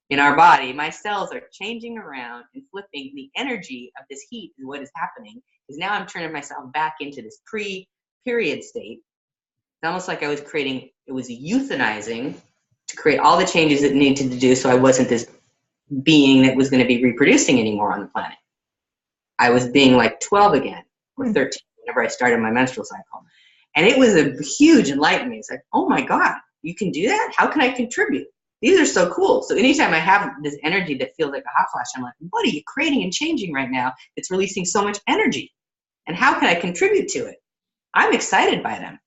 in our body. My cells are changing around and flipping. The energy of this heat is what is happening, because now I'm turning myself back into this pre-period state. It's almost like I was creating, it was euthanizing to create all the changes it needed to do so I wasn't this being that was going to be reproducing anymore on the planet. I was being like 12 again, or 13, whenever I started my menstrual cycle. And it was a huge enlightenment. It's like, oh my God, you can do that? How can I contribute? These are so cool. So anytime I have this energy that feels like a hot flash, I'm like, what are you creating and changing right now? It's releasing so much energy. And how can I contribute to it? I'm excited by them.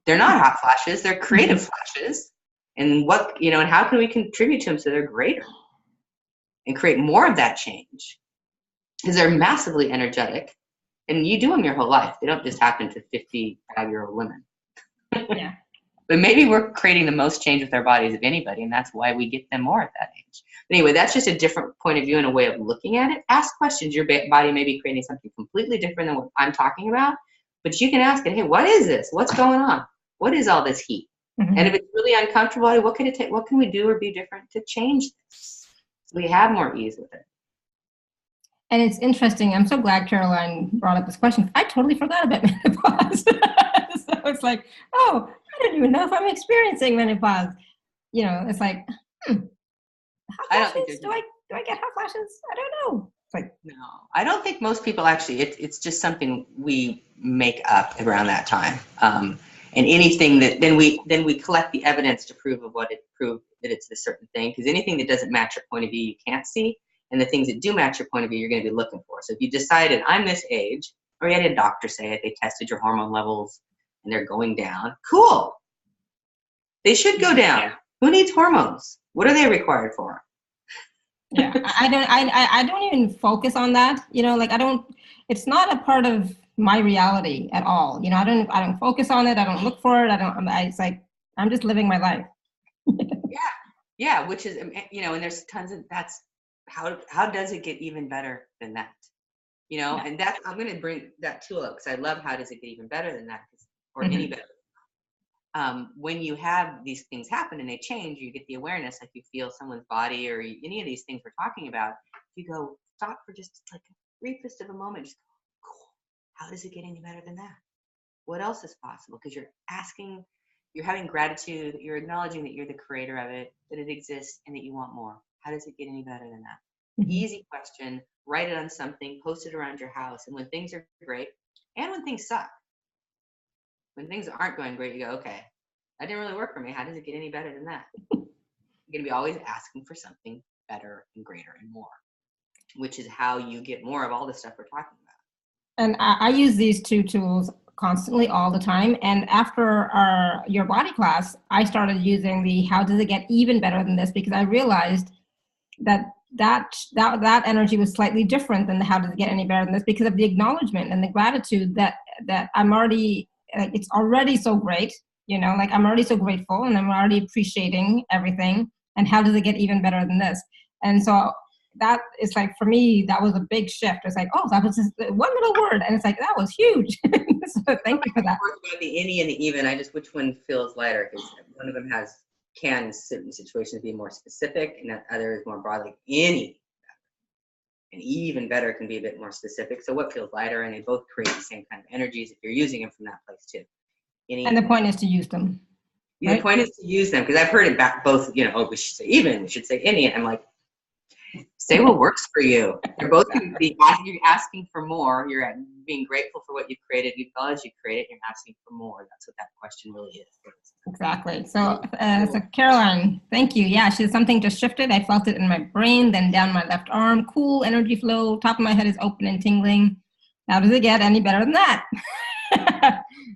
They're not hot flashes, they're creative flashes. And what, and how can we contribute to them so they're greater and create more of that change? Because they're massively energetic, and you do them your whole life. They don't just happen to 55-year-old women. Yeah. But maybe we're creating the most change with our bodies of anybody, and that's why we get them more at that age. But anyway, that's just a different point of view and a way of looking at it. Ask questions. Your body may be creating something completely different than what I'm talking about, but you can ask it, hey, what is this? What's going on? What is all this heat? And if it's really uncomfortable, what can it take? What can we do or be different to change this? So we have more ease with it. And it's interesting. I'm so glad Caroline brought up this question. I totally forgot about menopause. So it's like, oh, I don't even know if I'm experiencing menopause. It's like, hot flashes? Do I get hot flashes? I don't know. It's like, no, I don't think most people actually. It's just something we make up around that time. And anything that then we collect the evidence to prove that it's a certain thing, because anything that doesn't match your point of view you can't see, and the things that do match your point of view you're going to be looking for. So if you decided I'm this age, or you had a doctor say it, they tested your hormone levels and they're going down, cool. They should go down. Yeah. Who needs hormones? What are they required for? Yeah, I don't even focus on that. It's not a part of my reality at all. I don't focus on it. I don't look for it. It's like, I'm just living my life. Yeah. Which is, and there's tons of, how does it get even better than that? You know, and that's, I'm going to bring that tool up because I love how does it get even better than that, or Mm-hmm. any better. When you have these things happen and they change, you get the awareness, like you feel someone's body or any of these things we're talking about. You go, stop for just like a briefest of a moment. Just go, cool. How does it get any better than that? What else is possible? Because you're asking, you're having gratitude, you're acknowledging that you're the creator of it, that it exists, and that you want more. How does it get any better than that? Mm-hmm. Easy question. Write it on something, post it around your house. And when things are great and when things suck, when things aren't going great, you go, okay, that didn't really work for me. How does it get any better than that? You're going to be always asking for something better and greater and more, which is how you get more of all the stuff we're talking about. And I use these two tools constantly all the time. And after your body class, I started using the how does it get even better than this, because I realized that energy was slightly different than the how does it get any better than this, because of the acknowledgement and the gratitude that I'm already, it's already so great, you know, like I'm already so grateful and I'm already appreciating everything. And how does it get even better than this? And so that is like, for me, that was a big shift. It's like, oh, that was just one little word. And it's like, that was huge. So thank you for that. About the any and the even, which one feels lighter, because one of them can in certain situations be more specific and that other is more broadly any. And even better can be a bit more specific. So what feels lighter, and they both create the same kind of energies if you're using them from that place too. And the point is to use them. The point is to use them, because I've heard it back both, you know, oh, we should say even, we should say any. And I'm like, say what works for you. You're both going to be asking for more. You're being grateful for what you've created. You acknowledge you created. You're asking for more. That's what that question really is. Exactly. So Caroline, thank you. Yeah, something just shifted. I felt it in my brain, then down my left arm. Cool energy flow. Top of my head is open and tingling. How does it get any better than that?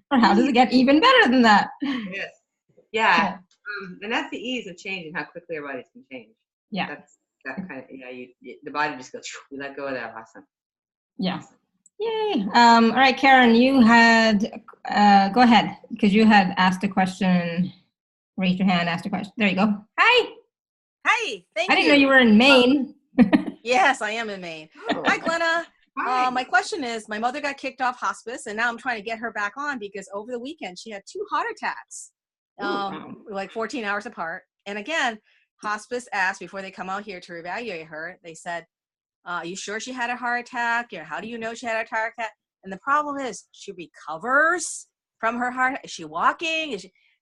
Or how does it get even better than that? Yes. Yeah. And that's the ease of change and how quickly our bodies can change. Yeah. That's that kind of, the body just goes, we let go of that. Awesome. Yeah. Yay. All right, Karen, you had, go ahead, because you had asked a question. Raise your hand, asked a question. There you go. Hi. Hi, thank you. I didn't know you were in Maine. Yes, I am in Maine. Hi, Glenna. Hi. My question is, my mother got kicked off hospice, and now I'm trying to get her back on because over the weekend she had 2 heart attacks, like 14 hours apart. And again, hospice asked before they come out here to evaluate her, they said, are you sure she had a heart attack? How do you know she had a heart attack? And the problem is she recovers from her heart. Is she walking?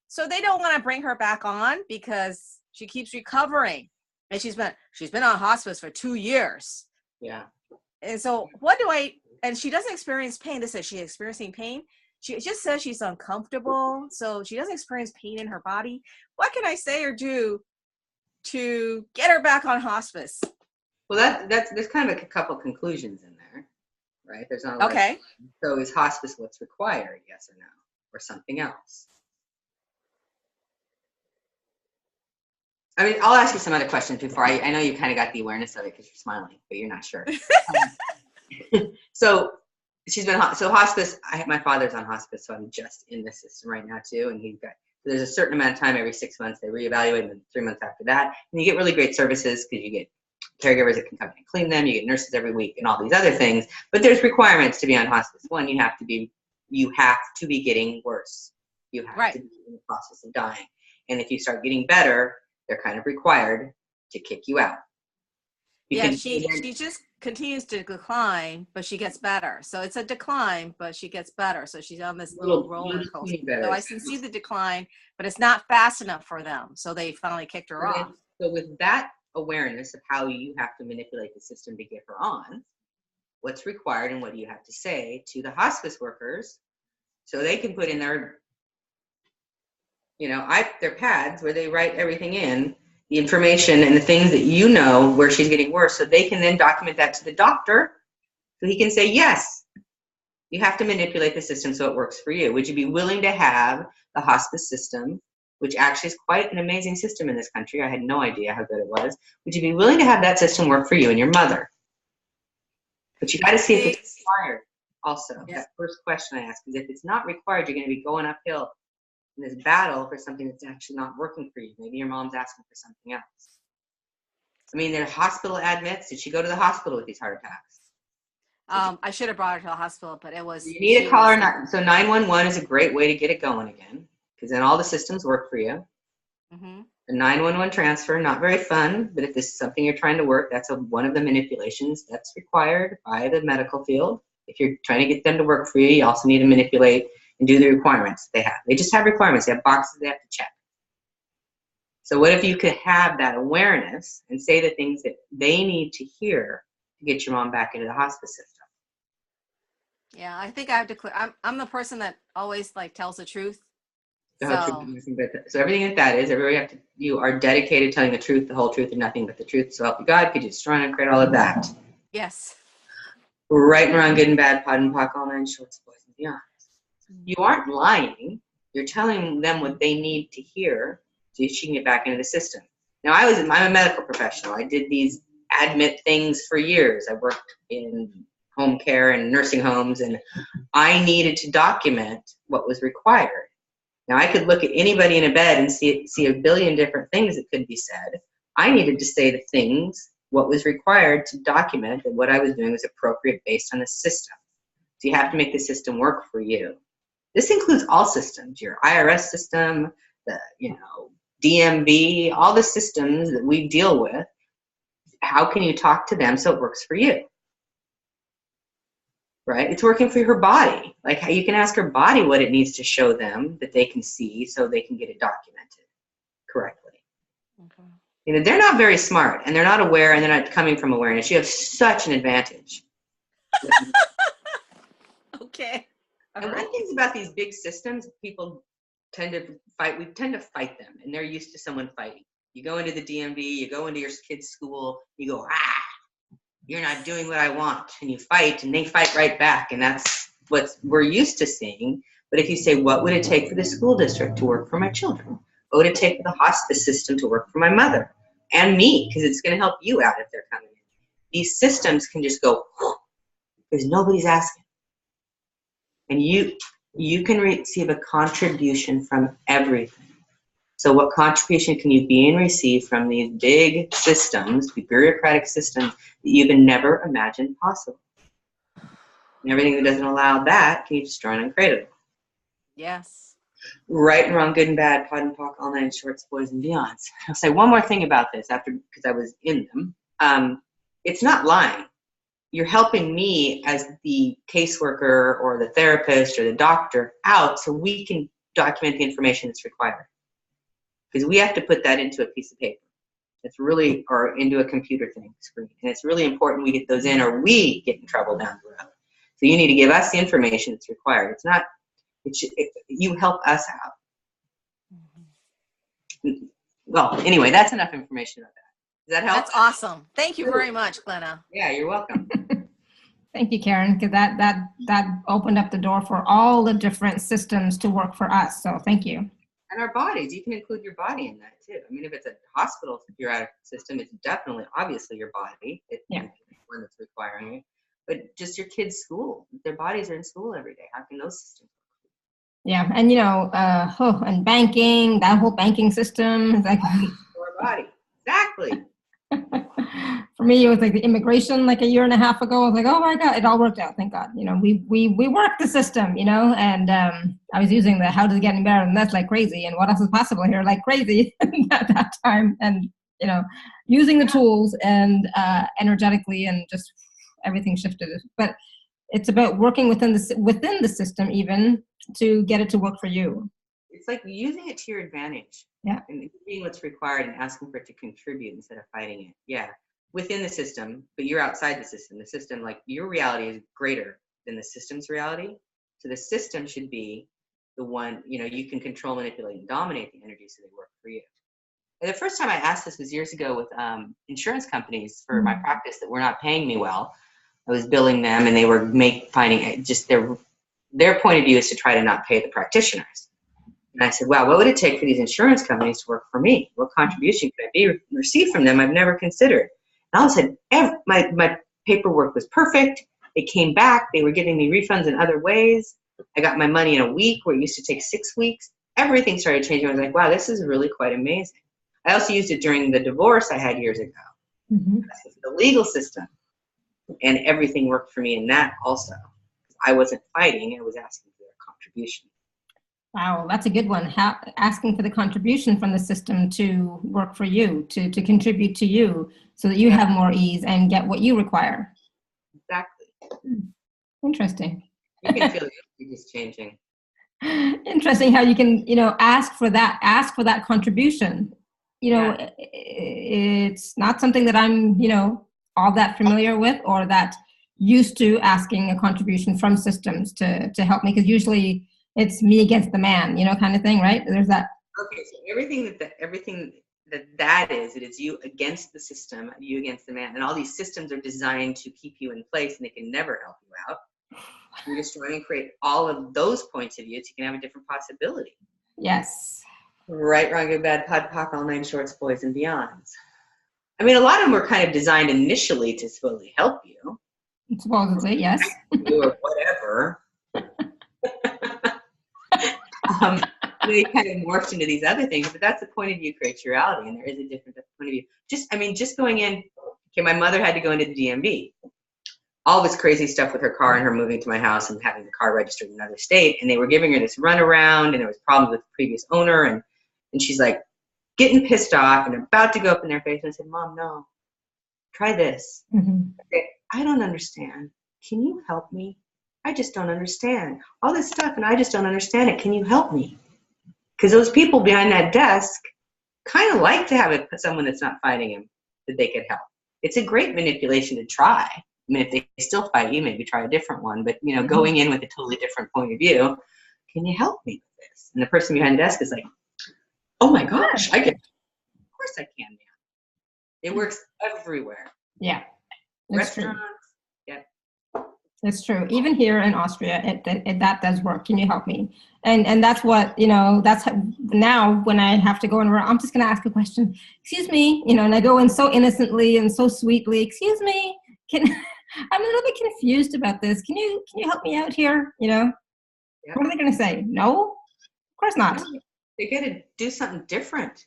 So they don't want to bring her back on because she keeps recovering. And she's been on hospice for 2 years. Yeah. And so and she doesn't experience pain. They said she's experiencing pain. She just says she's uncomfortable. So she doesn't experience pain in her body. What can I say or do to get her back on hospice? Well, there's kind of a couple conclusions in there, right? There's not a lot. Okay. So is hospice what's required? Yes or no, or something else? I mean, I'll ask you some other questions before. I know you kind of got the awareness of it because you're smiling, but you're not sure. So she's been so hospice. My father's on hospice, so I'm just in the system right now too. And there's a certain amount of time every 6 months they reevaluate, and then 3 months after that, and you get really great services because you get caregivers that can come in and clean them. You get nurses every week and all these other things. But there's requirements to be on hospice. One, you have to be getting worse. You have to be in the process of dying. And if you start getting better, they're kind of required to kick you out. She just continues to decline, but she gets better. So it's a decline, but she gets better. So she's on this little roller coaster. So I can see the decline, but it's not fast enough for them. So they finally kicked her off. So with that awareness of how you have to manipulate the system to get her on, what's required and what do you have to say to the hospice workers so they can put in their pads where they write everything in, the information and the things that you know where she's getting worse, so they can then document that to the doctor so he can say, yes, you have to manipulate the system so it works for you. Would you be willing to have the hospice system, which actually is quite an amazing system in this country? I had no idea how good it was. Would you be willing to have that system work for you and your mother? But you got to see if it's required also. That first question I asked, because if it's not required, you're going to be going uphill in this battle for something that's actually not working for you. Maybe your mom's asking for something else. I mean, there are hospital admits. Did she go to the hospital with these heart attacks? I should have brought her to the hospital, but it was. You need to call her. So 911 is a great way to get it going again, because then all the systems work for you. Mm-hmm. The 911 transfer, not very fun, but if this is something you're trying to work, that's one of the manipulations that's required by the medical field. If you're trying to get them to work for you, you also need to manipulate and do the requirements they have. They just have requirements. They have boxes they have to check. So what if you could have that awareness and say the things that they need to hear to get your mom back into the hospice system? Yeah, I think I have to. I'm the person that always like tells the truth. So everything that is, you are dedicated to telling the truth, the whole truth, and nothing but the truth. So help you God, could you destroy and create all of that? Yes. Right and wrong, good and bad, pod and pock, all nine shorts, boys and beyond. You aren't lying. You're telling them what they need to hear so she can get back into the system. Now, I'm a medical professional. I did these admit things for years. I worked in home care and nursing homes, and I needed to document what was required. Now, I could look at anybody in a bed and see a billion different things that could be said. I needed to say the things, what was required to document that what I was doing was appropriate based on the system. So you have to make the system work for you. This includes all systems, your IRS system, the DMV, all the systems that we deal with. How can you talk to them so it works for you? Right? It's working for her body. Like how you can ask her body what it needs to show them that they can see so they can get it documented correctly. Okay. They're not very smart, and they're not aware, and they're not coming from awareness. You have such an advantage. Okay. And one thing about these big systems, people tend to fight. We tend to fight them, and they're used to someone fighting. You go into the DMV, you go into your kid's school, you go, you're not doing what I want, and you fight, and they fight right back, and that's what we're used to seeing. But if you say, what would it take for the school district to work for my children? What would it take for the hospice system to work for my mother and me? Because it's going to help you out if they're coming in. These systems can just go, because nobody's asking. And you can receive a contribution from everything. So what contribution can you be and receive from these big systems, the bureaucratic systems that you can never imagine possible? And everything that doesn't allow that, can you destroy and uncreate it? Yes. Right and wrong, good and bad, pod and pock, all nine shorts, boys and beyonds. I'll say one more thing about this because I was in them. It's not lying. You're helping me as the caseworker or the therapist or the doctor out so we can document the information that's required. Because we have to put that into a piece of paper. Or into a computer screen. And it's really important we get those in or we get in trouble down the road. So you need to give us the information that's required. You help us out. Mm-hmm. Well, anyway, that's enough information about that. Does that help? That's awesome. Thank you very much, Glenna. Yeah, you're welcome. Thank you, Karen, because that opened up the door for all the different systems to work for us. So thank you. And our bodies, you can include your body in that too. I mean, if it's a hospital bureaucratic system, it's definitely, obviously, your body. It's the one that's requiring it. But just your kids' school, their bodies are in school every day. How can those systems work? Yeah, and and banking, that whole banking system is like our body, exactly. For me, it was like the immigration, like a year and a half ago. I was like, oh my God, it all worked out. Thank God. We worked the system, and I was using the how does it get better, and that's like crazy. And what else is possible here? Like crazy at that time. And, using the tools and energetically and just everything shifted. But it's about working within the system even to get it to work for you. It's like using it to your advantage. Yeah. And doing what's required and asking for it to contribute instead of fighting it. Yeah. Within the system, but you're outside the system. The system, like your reality is greater than the system's reality. So the system should be the one, you can control, manipulate, and dominate the energy so they work for you. And the first time I asked this was years ago with insurance companies for my practice that were not paying me well. I was billing them and they were finding just their point of view is to try to not pay the practitioners. And I said, wow, what would it take for these insurance companies to work for me? What contribution could I receive from them? I've never considered. And all of a sudden, my paperwork was perfect. It came back. They were giving me refunds in other ways. I got my money in a week where it used to take 6 weeks. Everything started changing. I was like, wow, this is really quite amazing. I also used it during the divorce I had years ago. Mm-hmm. The legal system. And everything worked for me in that also. I wasn't fighting, I was asking for their contribution. Wow, that's a good one. Asking for the contribution from the system to work for you, to contribute to you so that you have more ease and get what you require. Exactly. Interesting. You can feel the just changing. Interesting how you can, ask for that contribution. It's not something that I'm, all that familiar with or that used to asking a contribution from systems to help me, because usually it's me against the man, kind of thing, right? There's that. Okay, so everything that is, it is you against the system, you against the man, and all these systems are designed to keep you in place, and they can never help you out. You're just trying to create all of those points of view so you can have a different possibility. Yes. Right, wrong, good, bad, pod, poc, all nine shorts, boys, and beyonds. I mean, a lot of them were kind of designed initially to supposedly help you. Supposedly, yes. Or whatever. They kind of morphed into these other things, but that's the point of view creates reality, and there is a different point of view. Just going in. Okay, my mother had to go into the DMV. All this crazy stuff with her car and her moving to my house and having the car registered in another state, and they were giving her this runaround, and there was problems with the previous owner, and she's like getting pissed off and about to go up in their face. And I said, Mom, no, try this. Mm-hmm. Okay, I don't understand. Can you help me? I just don't understand all this stuff, and I just don't understand it. Can you help me? Because those people behind that desk kind of like to have someone that's not fighting him that they could help. It's a great manipulation to try. I mean, if they still fight you, maybe try a different one. But, going in with a totally different point of view, can you help me with this? And the person behind the desk is like, oh, my gosh, I can. Of course I can, man. It works everywhere. Yeah, that's Restaurants. true. Yeah. It's true. Even here in Austria, that does work. Can you help me? And that's what, that's how, now when I have to go in, I'm just going to ask a question. Excuse me, and I go in so innocently and so sweetly. Excuse me, I'm a little bit confused about this. Can you help me out here? Yeah. What are they going to say? No, of course not. They got to do something different.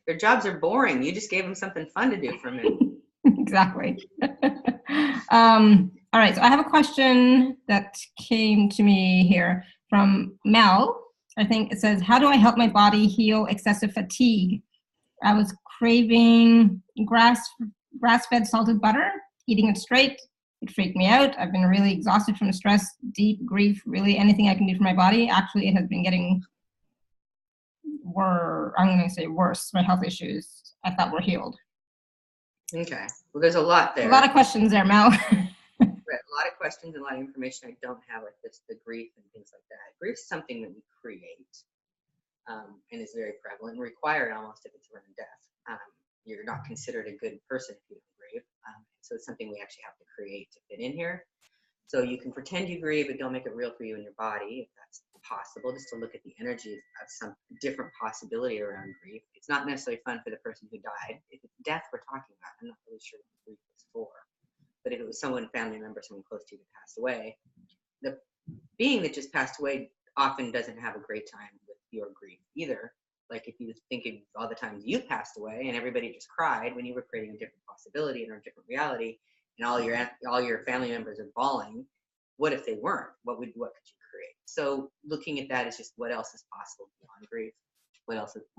Their jobs are boring. You just gave them something fun to do for a minute. Exactly. All right, so I have a question that came to me here from Mel. I think it says, how do I help my body heal excessive fatigue? I was craving grass-fed salted butter, eating it straight. It freaked me out. I've been really exhausted from the stress, deep grief, really anything I can do for my body. Actually, it has been getting worse. My health issues I thought were healed. Okay. Well, there's a lot there. A lot of questions there, Mel. A lot of questions and a lot of information I don't have, like this, the grief and things like that. Grief is something that we create and is very prevalent and required almost if it's around death. You're not considered a good person if you don't grieve. So it's something we actually have to create to fit in here. So you can pretend you grieve, but don't make it real for you in your body, if that's possible, just to look at the energy of some different possibility around grief. It's not necessarily fun for the person who died. If it's death we're talking about, I'm not really sure what grief is for. But if it was someone, family member, someone close to you that passed away, the being that just passed away often doesn't have a great time with your grief either. Like if you think of all the times you passed away and everybody just cried when you were creating a different possibility or a different reality, and all your family members are bawling, what if they weren't? What could you create? So looking at that is just what else is possible beyond grief.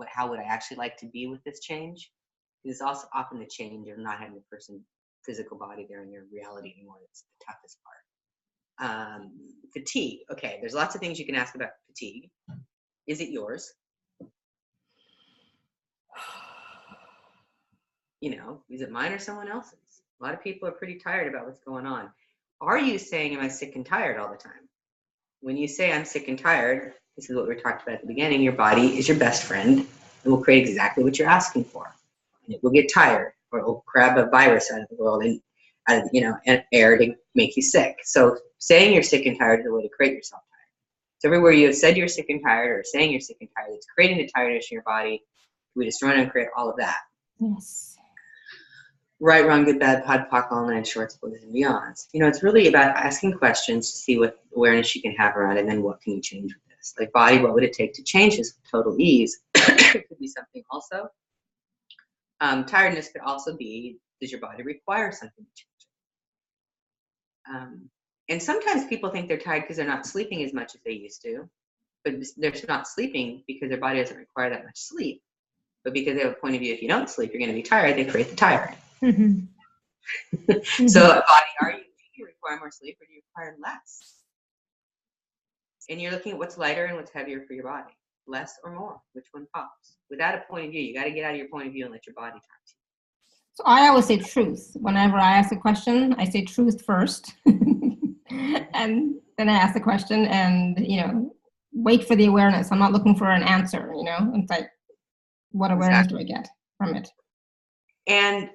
How would I actually like to be with this change? It's also often the change of not having the person's physical body there in your reality anymore. That's the toughest part. Fatigue. Okay, there's lots of things you can ask about fatigue. Is it yours? Is it mine or someone else's? A lot of people are pretty tired about what's going on. Are you saying, am I sick and tired all the time? When you say I'm sick and tired, this is what we talked about at the beginning, your body is your best friend and will create exactly what you're asking for. And it will get tired, or it will grab a virus out of the world and air to make you sick. So saying you're sick and tired is a way to create yourself tired. So everywhere you have said you're sick and tired or saying you're sick and tired, it's creating the tiredness in your body. We just run and create all of that. Yes. Right, wrong, good, bad, pod, poc, all nine shorts, boys, and beyonds. It's really about asking questions to see what awareness you can have around it, and then what can you change with this. Like body, what would it take to change this with total ease? It could be something also. Tiredness could also be, does your body require something to change? And sometimes people think they're tired because they're not sleeping as much as they used to, but they're not sleeping because their body doesn't require that much sleep. But because they have a point of view, if you don't sleep, you're going to be tired, they create the tired. So body, do you require more sleep or do you require less? And you're looking at what's lighter and what's heavier for your body. Less or more, which one pops? Without a point of view, you got to get out of your point of view and let your body talk to you. So I always say truth. Whenever I ask a question, I say truth first. And then I ask the question and, wait for the awareness. I'm not looking for an answer, It's like, what awareness do I get from it? And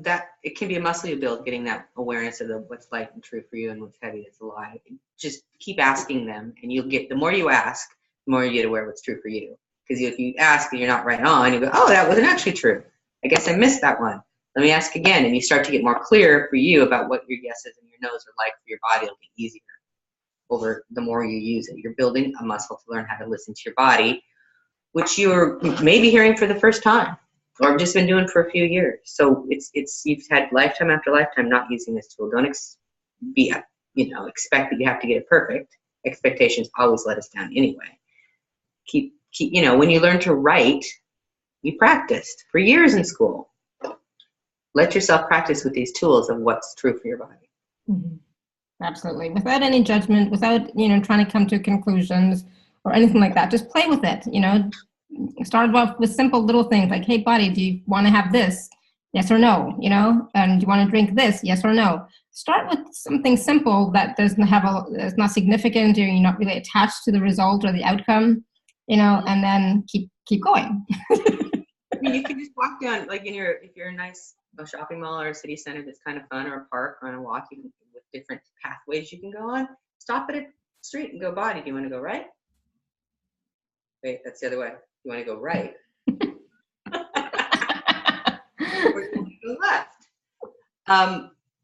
that it can be a muscle you build, getting that awareness of what's light and true for you and what's heavy that's alive. Just keep asking them, and you'll get, the more you ask, the more you get aware of what's true for you. Because if you ask and you're not right on, you go, oh, that wasn't actually true. I guess I missed that one. Let me ask again. And you start to get more clear for you about what your yeses and your nos are like for your body. It'll get easier over the more you use it. You're building a muscle to learn how to listen to your body, which you're maybe hearing for the first time, or have just been doing for a few years. So it's you've had lifetime after lifetime not using this tool. Don't expect that you have to get it perfect. Expectations always let us down anyway. Keep when you learn to write, you practiced for years in school. Let yourself practice with these tools of what's true for your body. Mm-hmm. Absolutely, without any judgment, without trying to come to conclusions or anything like that. Just play with it. Start off with simple little things like, hey, body, do you want to have this? Yes or no? And do you want to drink this? Yes or no? Start with something simple that doesn't it's not significant, or you're not really attached to the result or the outcome, and then keep going. I mean, you can just walk down, like if you're a nice shopping mall or a city center that's kind of fun, or a park, or on a walk, with different pathways you can go on. Stop at a street and go, body, do you want to go right? Wait, that's the other way. You want to go right? Or you want to go left?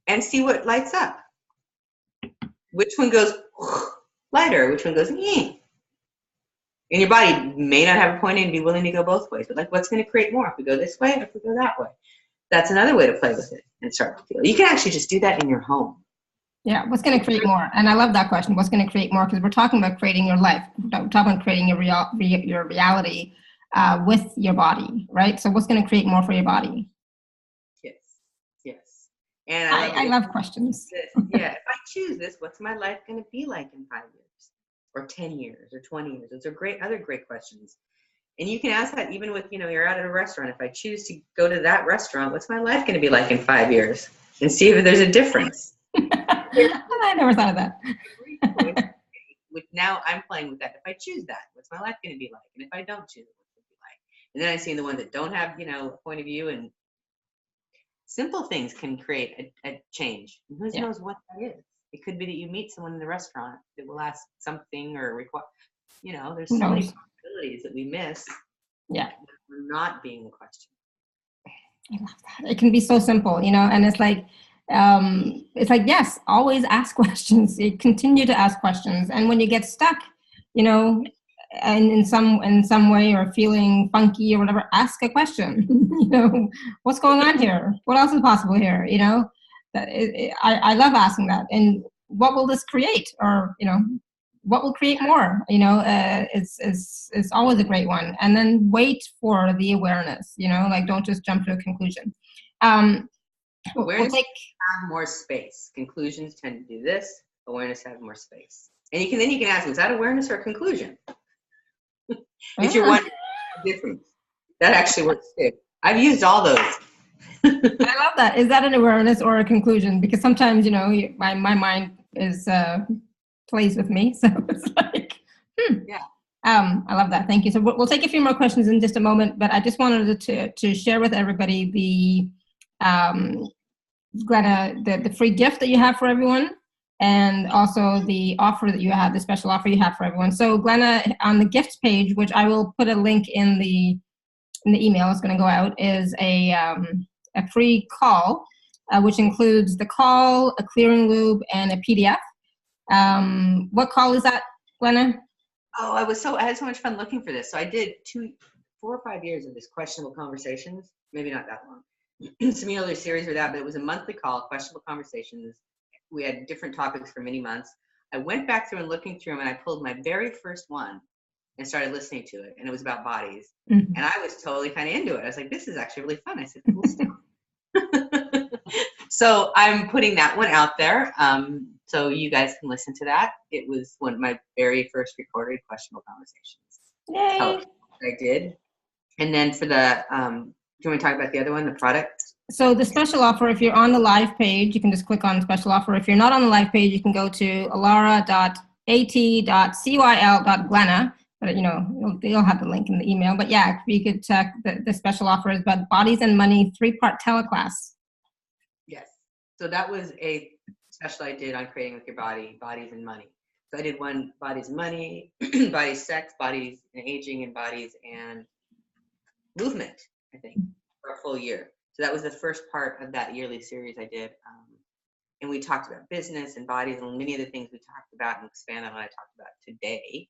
And see what lights up. Which one goes lighter? Which one goes And your body may not have a point and be willing to go both ways, but what's going to create more if we go this way or if we go that way? That's another way to play with it and start to feel. You can actually just do that in your home. Yeah, what's going to create more? And I love that question. What's going to create more? Because we're talking about creating your life. We're talking about creating your reality with your body, right? So what's going to create more for your body? Yes. And I love questions. Yeah, if I choose this, what's my life going to be like in 5 years? Or 10 years? Or 20 years? Those are other great questions. And you can ask that even with, you're out at a restaurant. If I choose to go to that restaurant, what's my life going to be like in 5 years? And see if there's a difference. I never thought of that. Now I'm playing with that. If I choose that, what's my life going to be like? And if I don't choose it, what's it be like? And then I see the ones that don't have, a point of view, and simple things can create a change. And who knows what that is? It could be that you meet someone in the restaurant that will ask something or require, there's so many possibilities that we miss. Yeah. We're not being the question. I love that. It can be so simple, and it's like, yes, always ask questions. Continue to ask questions. And when you get stuck, and in some way, or feeling funky or whatever, ask a question. What's going on here? What else is possible here? I love asking that. And what will this create? Or, what will create more? It's always a great one. And then wait for the awareness, don't just jump to a conclusion. Awareness have more space. Conclusions tend to do this. Awareness have more space. And then you can ask, is that awareness or a conclusion? If you're wondering the difference, that actually works too. I've used all those. I love that. Is that an awareness or a conclusion? Because sometimes, my mind is plays with me. So it's like, Yeah. I love that. Thank you. So we'll take a few more questions in just a moment, but I just wanted to share with everybody the Glenna, the free gift that you have for everyone, and also the offer that you have, the special offer you have for everyone. So Glenna, on the gifts page, which I will put a link in the email, it's going to go out, is a free call, which includes the call, a clearing lube, and a PDF. What call is that, Glenna? Oh, I had so much fun looking for this. So I did 4 or 5 years of this questionable conversations, maybe not that long. Some other series or that, but it was a monthly call, questionable conversations, we had different topics for many months. I went back through and looking through them, and I pulled my very first one and started listening to it, and it was about bodies. Mm-hmm. And I was totally kind of into it. I was like, this is actually really fun. I said, cool stuff. So I'm putting that one out there, so you guys can listen to that. It was one of my very first recorded questionable conversations. Yay! I did. And then for the, do you want to talk about the other one, the product? So the special offer, if you're on the live page, you can just click on special offer. If you're not on the live page, you can go to alara.at.cyl.glenna. But, you know, you'll have the link in the email. But yeah, if you could check, the special offer is about Bodies and Money 3-part teleclass. Yes. So that was a special I did on creating with your body, bodies and money. So I did one, bodies and money, bodies, sex, bodies and aging, and bodies and movement, I think, for a full year. So that was the first part of that yearly series I did. And we talked about business and bodies and many of the things we talked about and expanded on what I talked about today.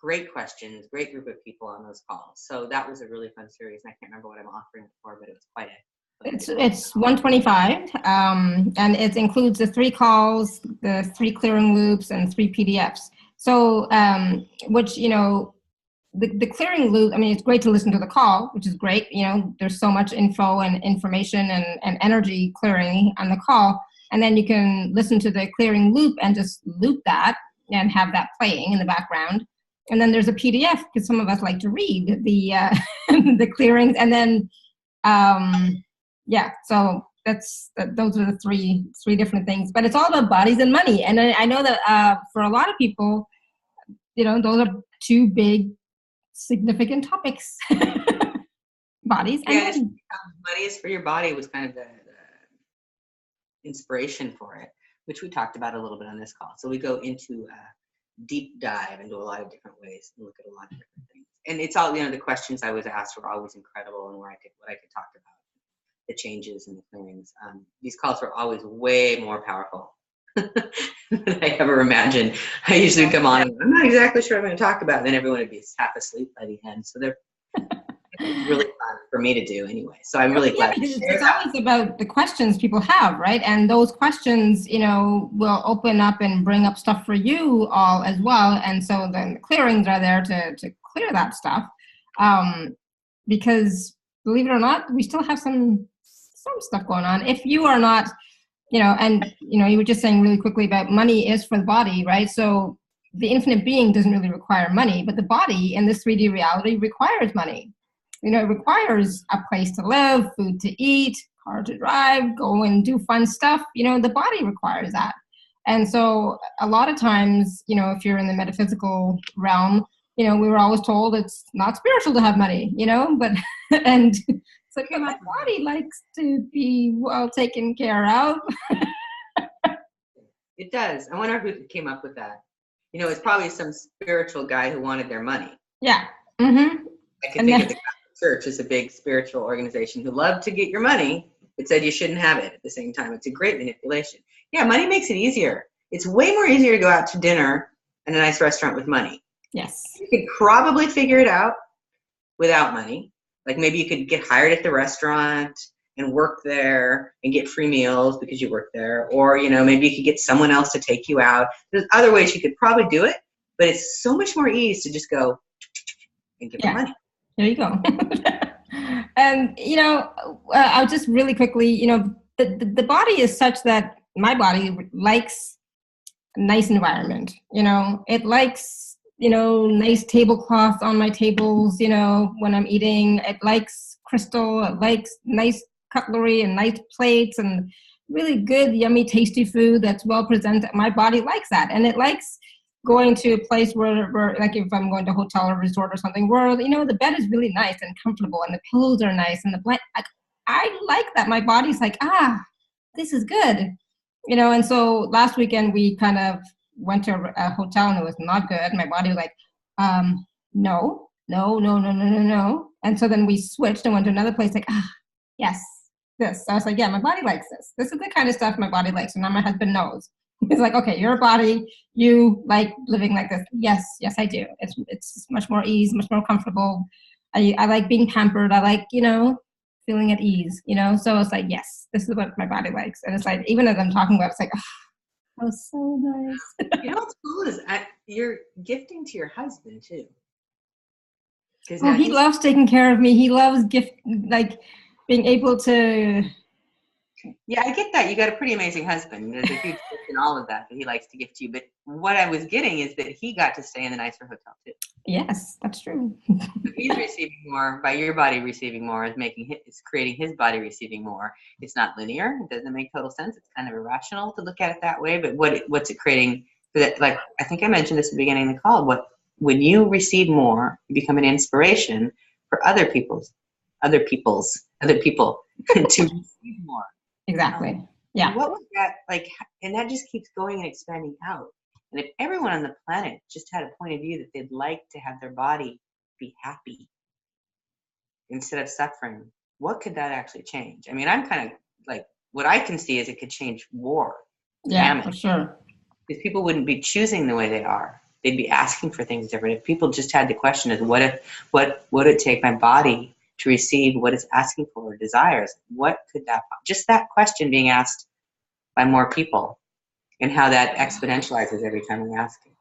Great questions, great group of people on those calls. So that was a really fun series. And I can't remember what I'm offering it for, but it was quite a It's $125, and it includes the 3 calls, the 3 clearing loops, and 3 PDFs. So, which, you know, the clearing loop, I mean, it's great to listen to the call, which is great. You know, there's so much info and information and energy clearing on the call. And then you can listen to the clearing loop and just loop that and have that playing in the background. And then there's a PDF, because some of us like to read the the clearings. And then, yeah, so those are the three different things. But it's all about bodies and money. And I know that for a lot of people, you know, those are 2 big, significant topics. Bodies and money. Money is for your body was kind of the inspiration for it, which we talked about a little bit on this call. So we go into a deep dive into a lot of different ways and look at a lot of different things. And it's all, you know, the questions I was asked were always incredible, and what I could talk about, the changes and the clearings. These calls were always way more powerful than I ever imagined. I usually come on and I'm not exactly sure what I'm going to talk about, and then everyone would be half asleep by the end. So they're really fun for me to do anyway. So I'm really glad to share it's that. always about the questions people have, right? And those questions, you know, will open up and bring up stuff for you all as well. And so then the clearings are there to clear that stuff. Because believe it or not, we still have some stuff going on. If you are not, you know, and, you know, you were just saying really quickly about money is for the body, right? So the infinite being doesn't really require money, but the body in this 3D reality requires money. You know, it requires a place to live, food to eat, car to drive, go and do fun stuff. You know, the body requires that. And so a lot of times, you know, if you're in the metaphysical realm, you know, we were always told it's not spiritual to have money, you know, but, and it's like, my body likes to be well taken care of. It does. I wonder who came up with that. You know, it's probably some spiritual guy who wanted their money. Yeah. Mm-hmm. I can think of the Catholic Church as a big spiritual organization who loved to get your money, but said you shouldn't have it at the same time. It's a great manipulation. Yeah, money makes it easier. It's way more easier to go out to dinner in a nice restaurant with money. Yes. You could probably figure it out without money. Like maybe you could get hired at the restaurant and work there and get free meals because you work there. Or, you know, maybe you could get someone else to take you out. There's other ways you could probably do it, but it's so much more ease to just go and give them money. There you go. And, you know, I'll just really quickly, you know, the body is such that my body likes a nice environment. You know, it likes, you know, nice tablecloth on my tables, you know, when I'm eating. It likes crystal. It likes nice cutlery and nice plates and really good, yummy, tasty food that's well presented. My body likes that. And it likes going to a place where, like if I'm going to a hotel or resort or something, where, you know, the bed is really nice and comfortable and the pillows are nice and the blanket. I like that. My body's like, this is good. You know, and so last weekend we kind of went to a hotel and it was not good. My body was like, no. And so then we switched and went to another place like, yes, this. So I was like, yeah, my body likes this. This is the kind of stuff my body likes. And now my husband knows. He's like, okay, your body, you like living like this. Yes, I do. It's much more ease, much more comfortable. I like being pampered. I like, you know, feeling at ease, you know? So it's like, yes, this is what my body likes. And it's like, even as I'm talking about it, it's like, oh, that was so nice. You know what's cool is you're gifting to your husband too. Oh, he loves taking care of me. He loves like being able to. Yeah, I get that. You got a pretty amazing husband. There's a huge gift in all of that he likes to gift you. But what I was getting is that he got to stay in the nicer hotel too. Yes, that's true. He's receiving more by your body receiving more is creating his body receiving more. It's not linear. It doesn't make total sense. It's kind of irrational to look at it that way. But what's it creating? For that, like I think I mentioned this at the beginning of the call. When you receive more, you become an inspiration for other people to receive more. Exactly. Yeah. What was that like? And that just keeps going and expanding out. And if everyone on the planet just had a point of view that they'd like to have their body be happy instead of suffering, what could that actually change? I mean, I'm kind of like, what I can see is it could change war. Yeah, for sure. Because people wouldn't be choosing the way they are. They'd be asking for things different. If people just had the question of what would it take my body to receive what it's asking for or desires, what could just that question being asked by more people and how that exponentializes every time we ask it.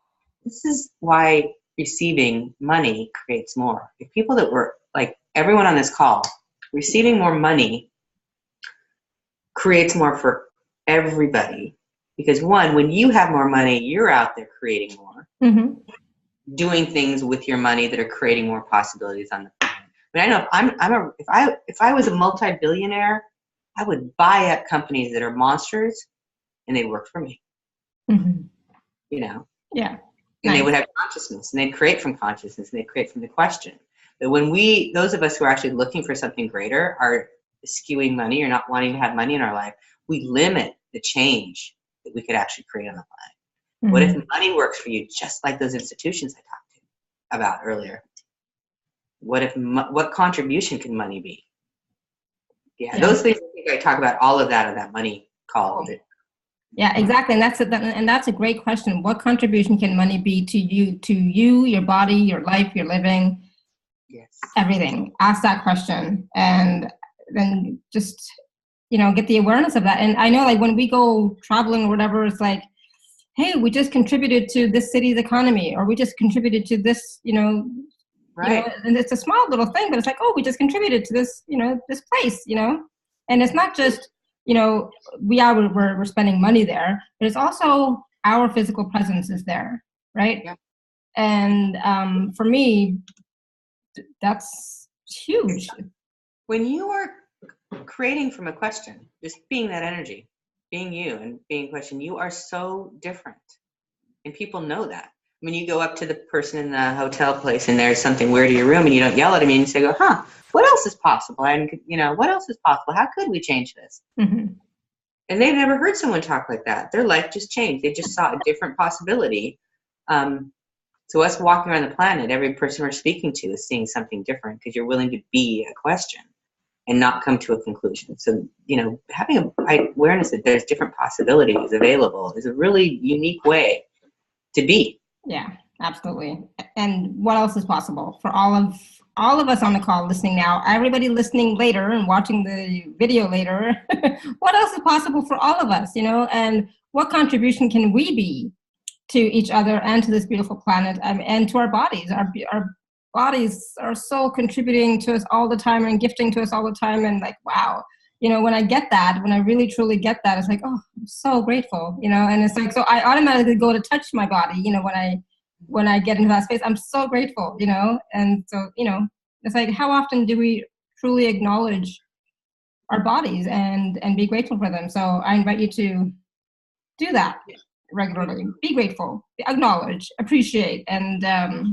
This is why receiving money creates more. If people that were like everyone on this call, receiving more money creates more for everybody. Because one, when you have more money, you're out there creating more, doing things with your money that are creating more possibilities on the planet. I mean, I know if I was a multi-billionaire, I would buy up companies that are monsters, and they work for me. You know. Yeah. And they would have consciousness, and they'd create from consciousness, and they'd create from the question. But when those of us who are actually looking for something greater, are skewing money or not wanting to have money in our life, we limit the change that we could actually create on the planet. What if money works for you just like those institutions I talked about earlier? What contribution can money be? Yeah, those things. I think I talk about all of that on that money call. Yeah, exactly, and that's a great question. What contribution can money be to you, your body, your life, your living? Yes. Everything. Ask that question, and then just get the awareness of that. And I know, like when we go traveling or whatever, it's like, hey, we just contributed to this city's economy, or we just contributed to this, right. And it's a small little thing, but it's like, oh, we just contributed to this, this place, and it's not just, we're spending money there, but it's also our physical presence is there, right? Yeah. And for me, that's huge. When you are creating from a question, just being that energy, being you and being questioned, you are so different. And people know that. When you go up to the person in the hotel place and there's something weird in your room and you don't yell at them and you say, what else is possible? And, what else is possible? How could we change this? And they've never heard someone talk like that. Their life just changed. They just saw a different possibility. So us walking around the planet, every person we're speaking to is seeing something different because you're willing to be a question and not come to a conclusion. So, having awareness that there's different possibilities available is a really unique way to be. Yeah, absolutely. And what else is possible for all of us on the call listening now, everybody listening later and watching the video later? What else is possible for all of us, and what contribution can we be to each other and to this beautiful planet, and to our bodies? Our bodies are so contributing to us all the time and gifting to us all the time. And like, wow, when I get that, when I really truly get that, it's like, oh, I'm so grateful, and it's like, so I automatically go to touch my body, when I get into that space, I'm so grateful, and so, it's like, how often do we truly acknowledge our bodies and be grateful for them? So I invite you to do that regularly. Be grateful, acknowledge, appreciate, and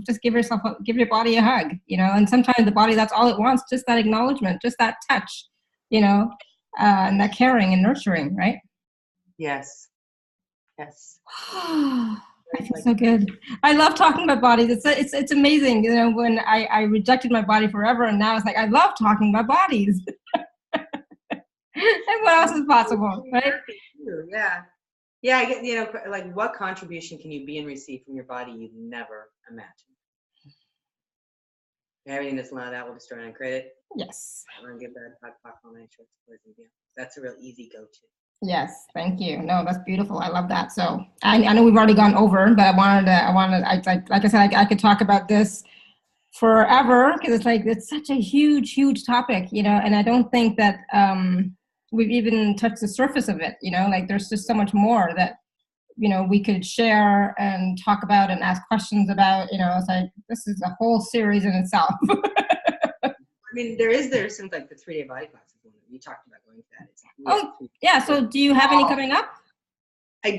just give your body a hug, and sometimes the body, that's all it wants, just that acknowledgement, just that touch, and that caring and nurturing, right? Yes. I feel so good. I love talking about bodies. It's amazing, when I rejected my body forever, and now it's like I love talking about bodies. And what else is possible, right? Yeah, I get, like, what contribution can you be and receive from your body you've never imagined? Everything that's allowed out will destroy and uncreate. Yes. I want to give that all my insurance poison. Yeah, that's a real easy go-to. Yes, thank you. No, that's beautiful. I love that. So I know we've already gone over, but like I said, I could talk about this forever because it's like, it's such a huge, huge topic, you know, and I don't think that we've even touched the surface of it, you know, like there's just so much more that, you know, we could share and talk about and ask questions about, you know, it's like, this is a whole series in itself. I mean, there's some like the 3-day body classes. You talked about going to that. Yeah. So do you have any coming up? I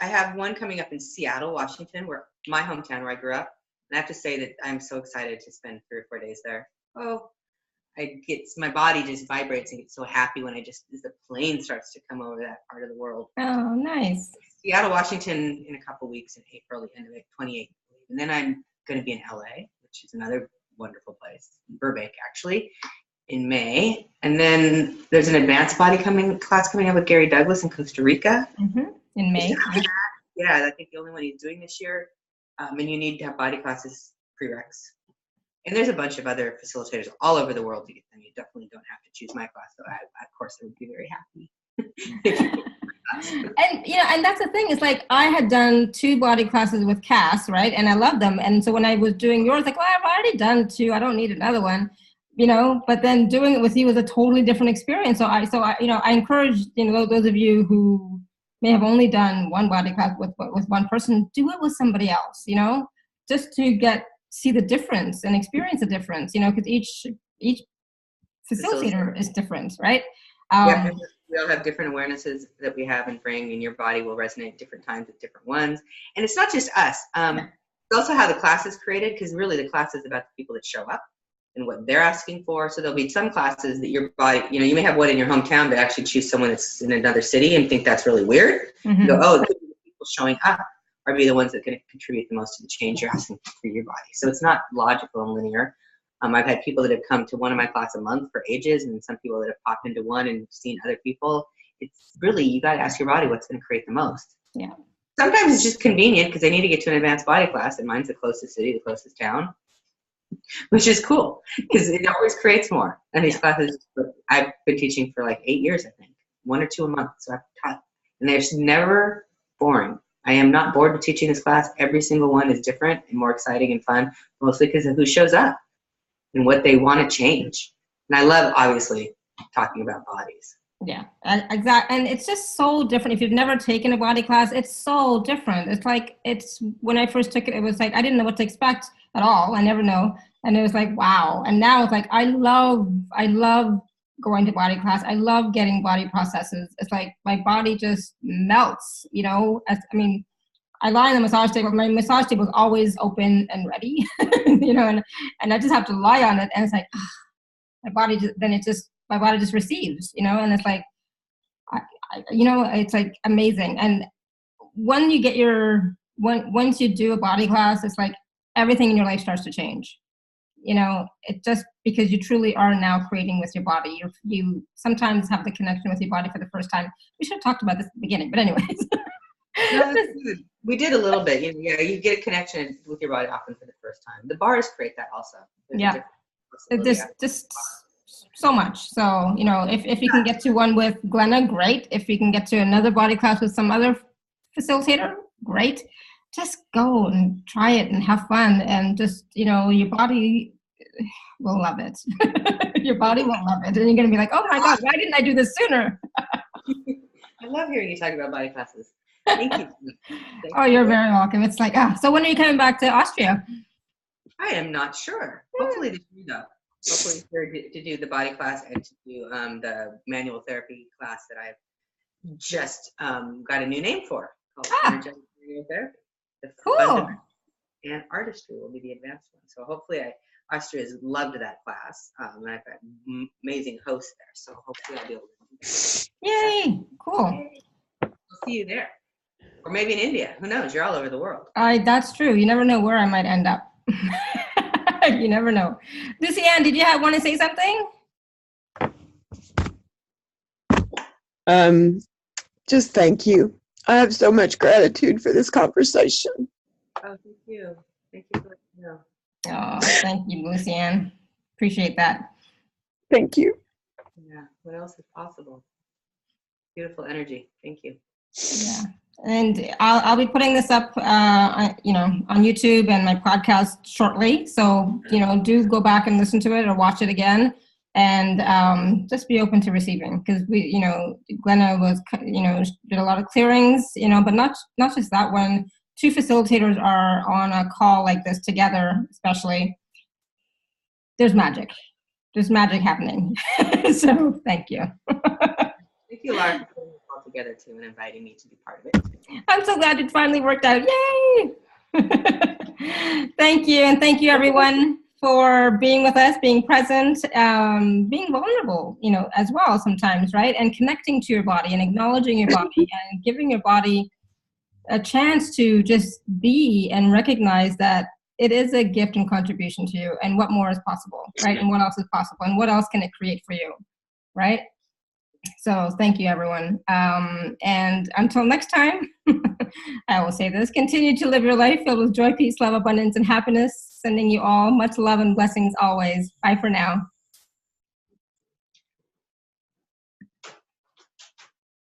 have one coming up in Seattle, Washington, where my hometown where I grew up. And I have to say that I'm so excited to spend 3 or 4 days there. Oh, my body just vibrates and gets so happy when as the plane starts to come over that part of the world. Oh, nice. Seattle, Washington in a couple weeks in April, the end of it, 28th. And then I'm going to be in LA, which is another wonderful place, Burbank actually, in May. And then there's an advanced body class coming up with Gary Douglas in Costa Rica. Mm-hmm. In May. Yeah, I think the only one he's doing this year. And you need to have body classes prereqs. And there's a bunch of other facilitators all over the world to get them. You definitely don't have to choose my class, though. Of course, I would be very happy. And you know, and that's the thing, is like I had done 2 body classes with Cass, right? And I loved them. And so when I was doing yours, like, well, I've already done 2, I don't need another one, you know. But then doing it with you was a totally different experience. So I you know, I encourage, you know, those of you who may have only done 1 body class with one person, do it with somebody else, you know, just to see the difference and experience the difference, you know, because each facilitator is different, right? Yeah, we all have different awarenesses that we have and bring, and your body will resonate at different times with different ones. And it's not just us. It's also how the class is created, because really the class is about the people that show up and what they're asking for. So there'll be some classes that your body, you know, you may have one in your hometown, but actually choose someone that's in another city and think that's really weird. Mm-hmm. You go, oh, the people showing up are be the ones that can contribute the most to the change you're asking for your body. So it's not logical and linear. I've had people that have come to one of my class a month for ages, and some people that have popped into one and seen other people. It's really, you got to ask your body what's going to create the most. Yeah. Sometimes it's just convenient because they need to get to an advanced body class, and mine's the closest city, the closest town, which is cool because it always creates more. And these classes, I've been teaching for like 8 years, I think, 1 or 2 a month. So I've taught, and they're never boring. I am not bored with teaching this class. Every single one is different and more exciting and fun, mostly because of who shows up and what they want to change. And I love, obviously, talking about bodies. Yeah, exactly. And it's just so different. If you've never taken a body class, it's so different. It's like, when I first took it, it was like, I didn't know what to expect at all. I never know. And it was like, wow. And now it's like, I love going to body class. I love getting body processes. It's like my body just melts, you know. I lie on the massage table. My massage table is always open and ready, you know, and I just have to lie on it, and it's like my body just receives, you know, and it's like, you know, it's like amazing. And when you get once you do a body class, it's like everything in your life starts to change, you know. It just, because you truly are now creating with your body. You sometimes have the connection with your body for the first time. We should have talked about this at the beginning, but anyways. No, we did a little bit. You get a connection with your body often for the first time. The bars create that also. Yeah, just so much. So, you know, if you can get to one with Glenna, great. If you can get to another body class with some other facilitator, great. Just go and try it and have fun, and just, you know, your body will love it. Your body will love it, and you're gonna be like, oh my God, why didn't I do this sooner? I love hearing you talk about body classes. Thank you. Oh, you're very welcome. It's like, so when are you coming back to Austria? I am not sure. Hopefully this year, though. Hopefully here to do the body class and to do the manual therapy class that I've just got a new name for, called Energetic Manual Therapy. The cool. And artistry will be the advanced one. So hopefully Austria has loved that class. And I've got amazing hosts there. So hopefully I'll be able to do that. Yay, cool. Yay. I'll see you there. Or maybe in India. Who knows? You're all over the world. That's true. You never know where I might end up. You never know. Lucy Ann, did you want to say something? Just thank you. I have so much gratitude for this conversation. Oh, thank you. Thank you for letting me know. Oh, thank you, Lucianne. Appreciate that. Thank you. Yeah. What else is possible? Beautiful energy. Thank you. Yeah. And I'll be putting this up, on YouTube and my podcast shortly. So, do go back and listen to it or watch it again, and just be open to receiving, because Glenna was, did a lot of clearings, but not just that. When two facilitators are on a call like this together, especially, there's magic. There's magic happening. So thank you. Thank you, Laura, for putting this all together too and inviting me to be part of it. I'm so glad it finally worked out. Yay! Thank you. And thank you, everyone, for being with us, being present, being vulnerable, as well sometimes, right? And connecting to your body and acknowledging your body and giving your body a chance to just be and recognize that it is a gift and contribution to you, and what more is possible, right? And what else is possible, and what else can it create for you, right? So thank you, everyone. And until next time, I will say this: continue to live your life filled with joy, peace, love, abundance, and happiness. Sending you all much love and blessings always. Bye for now.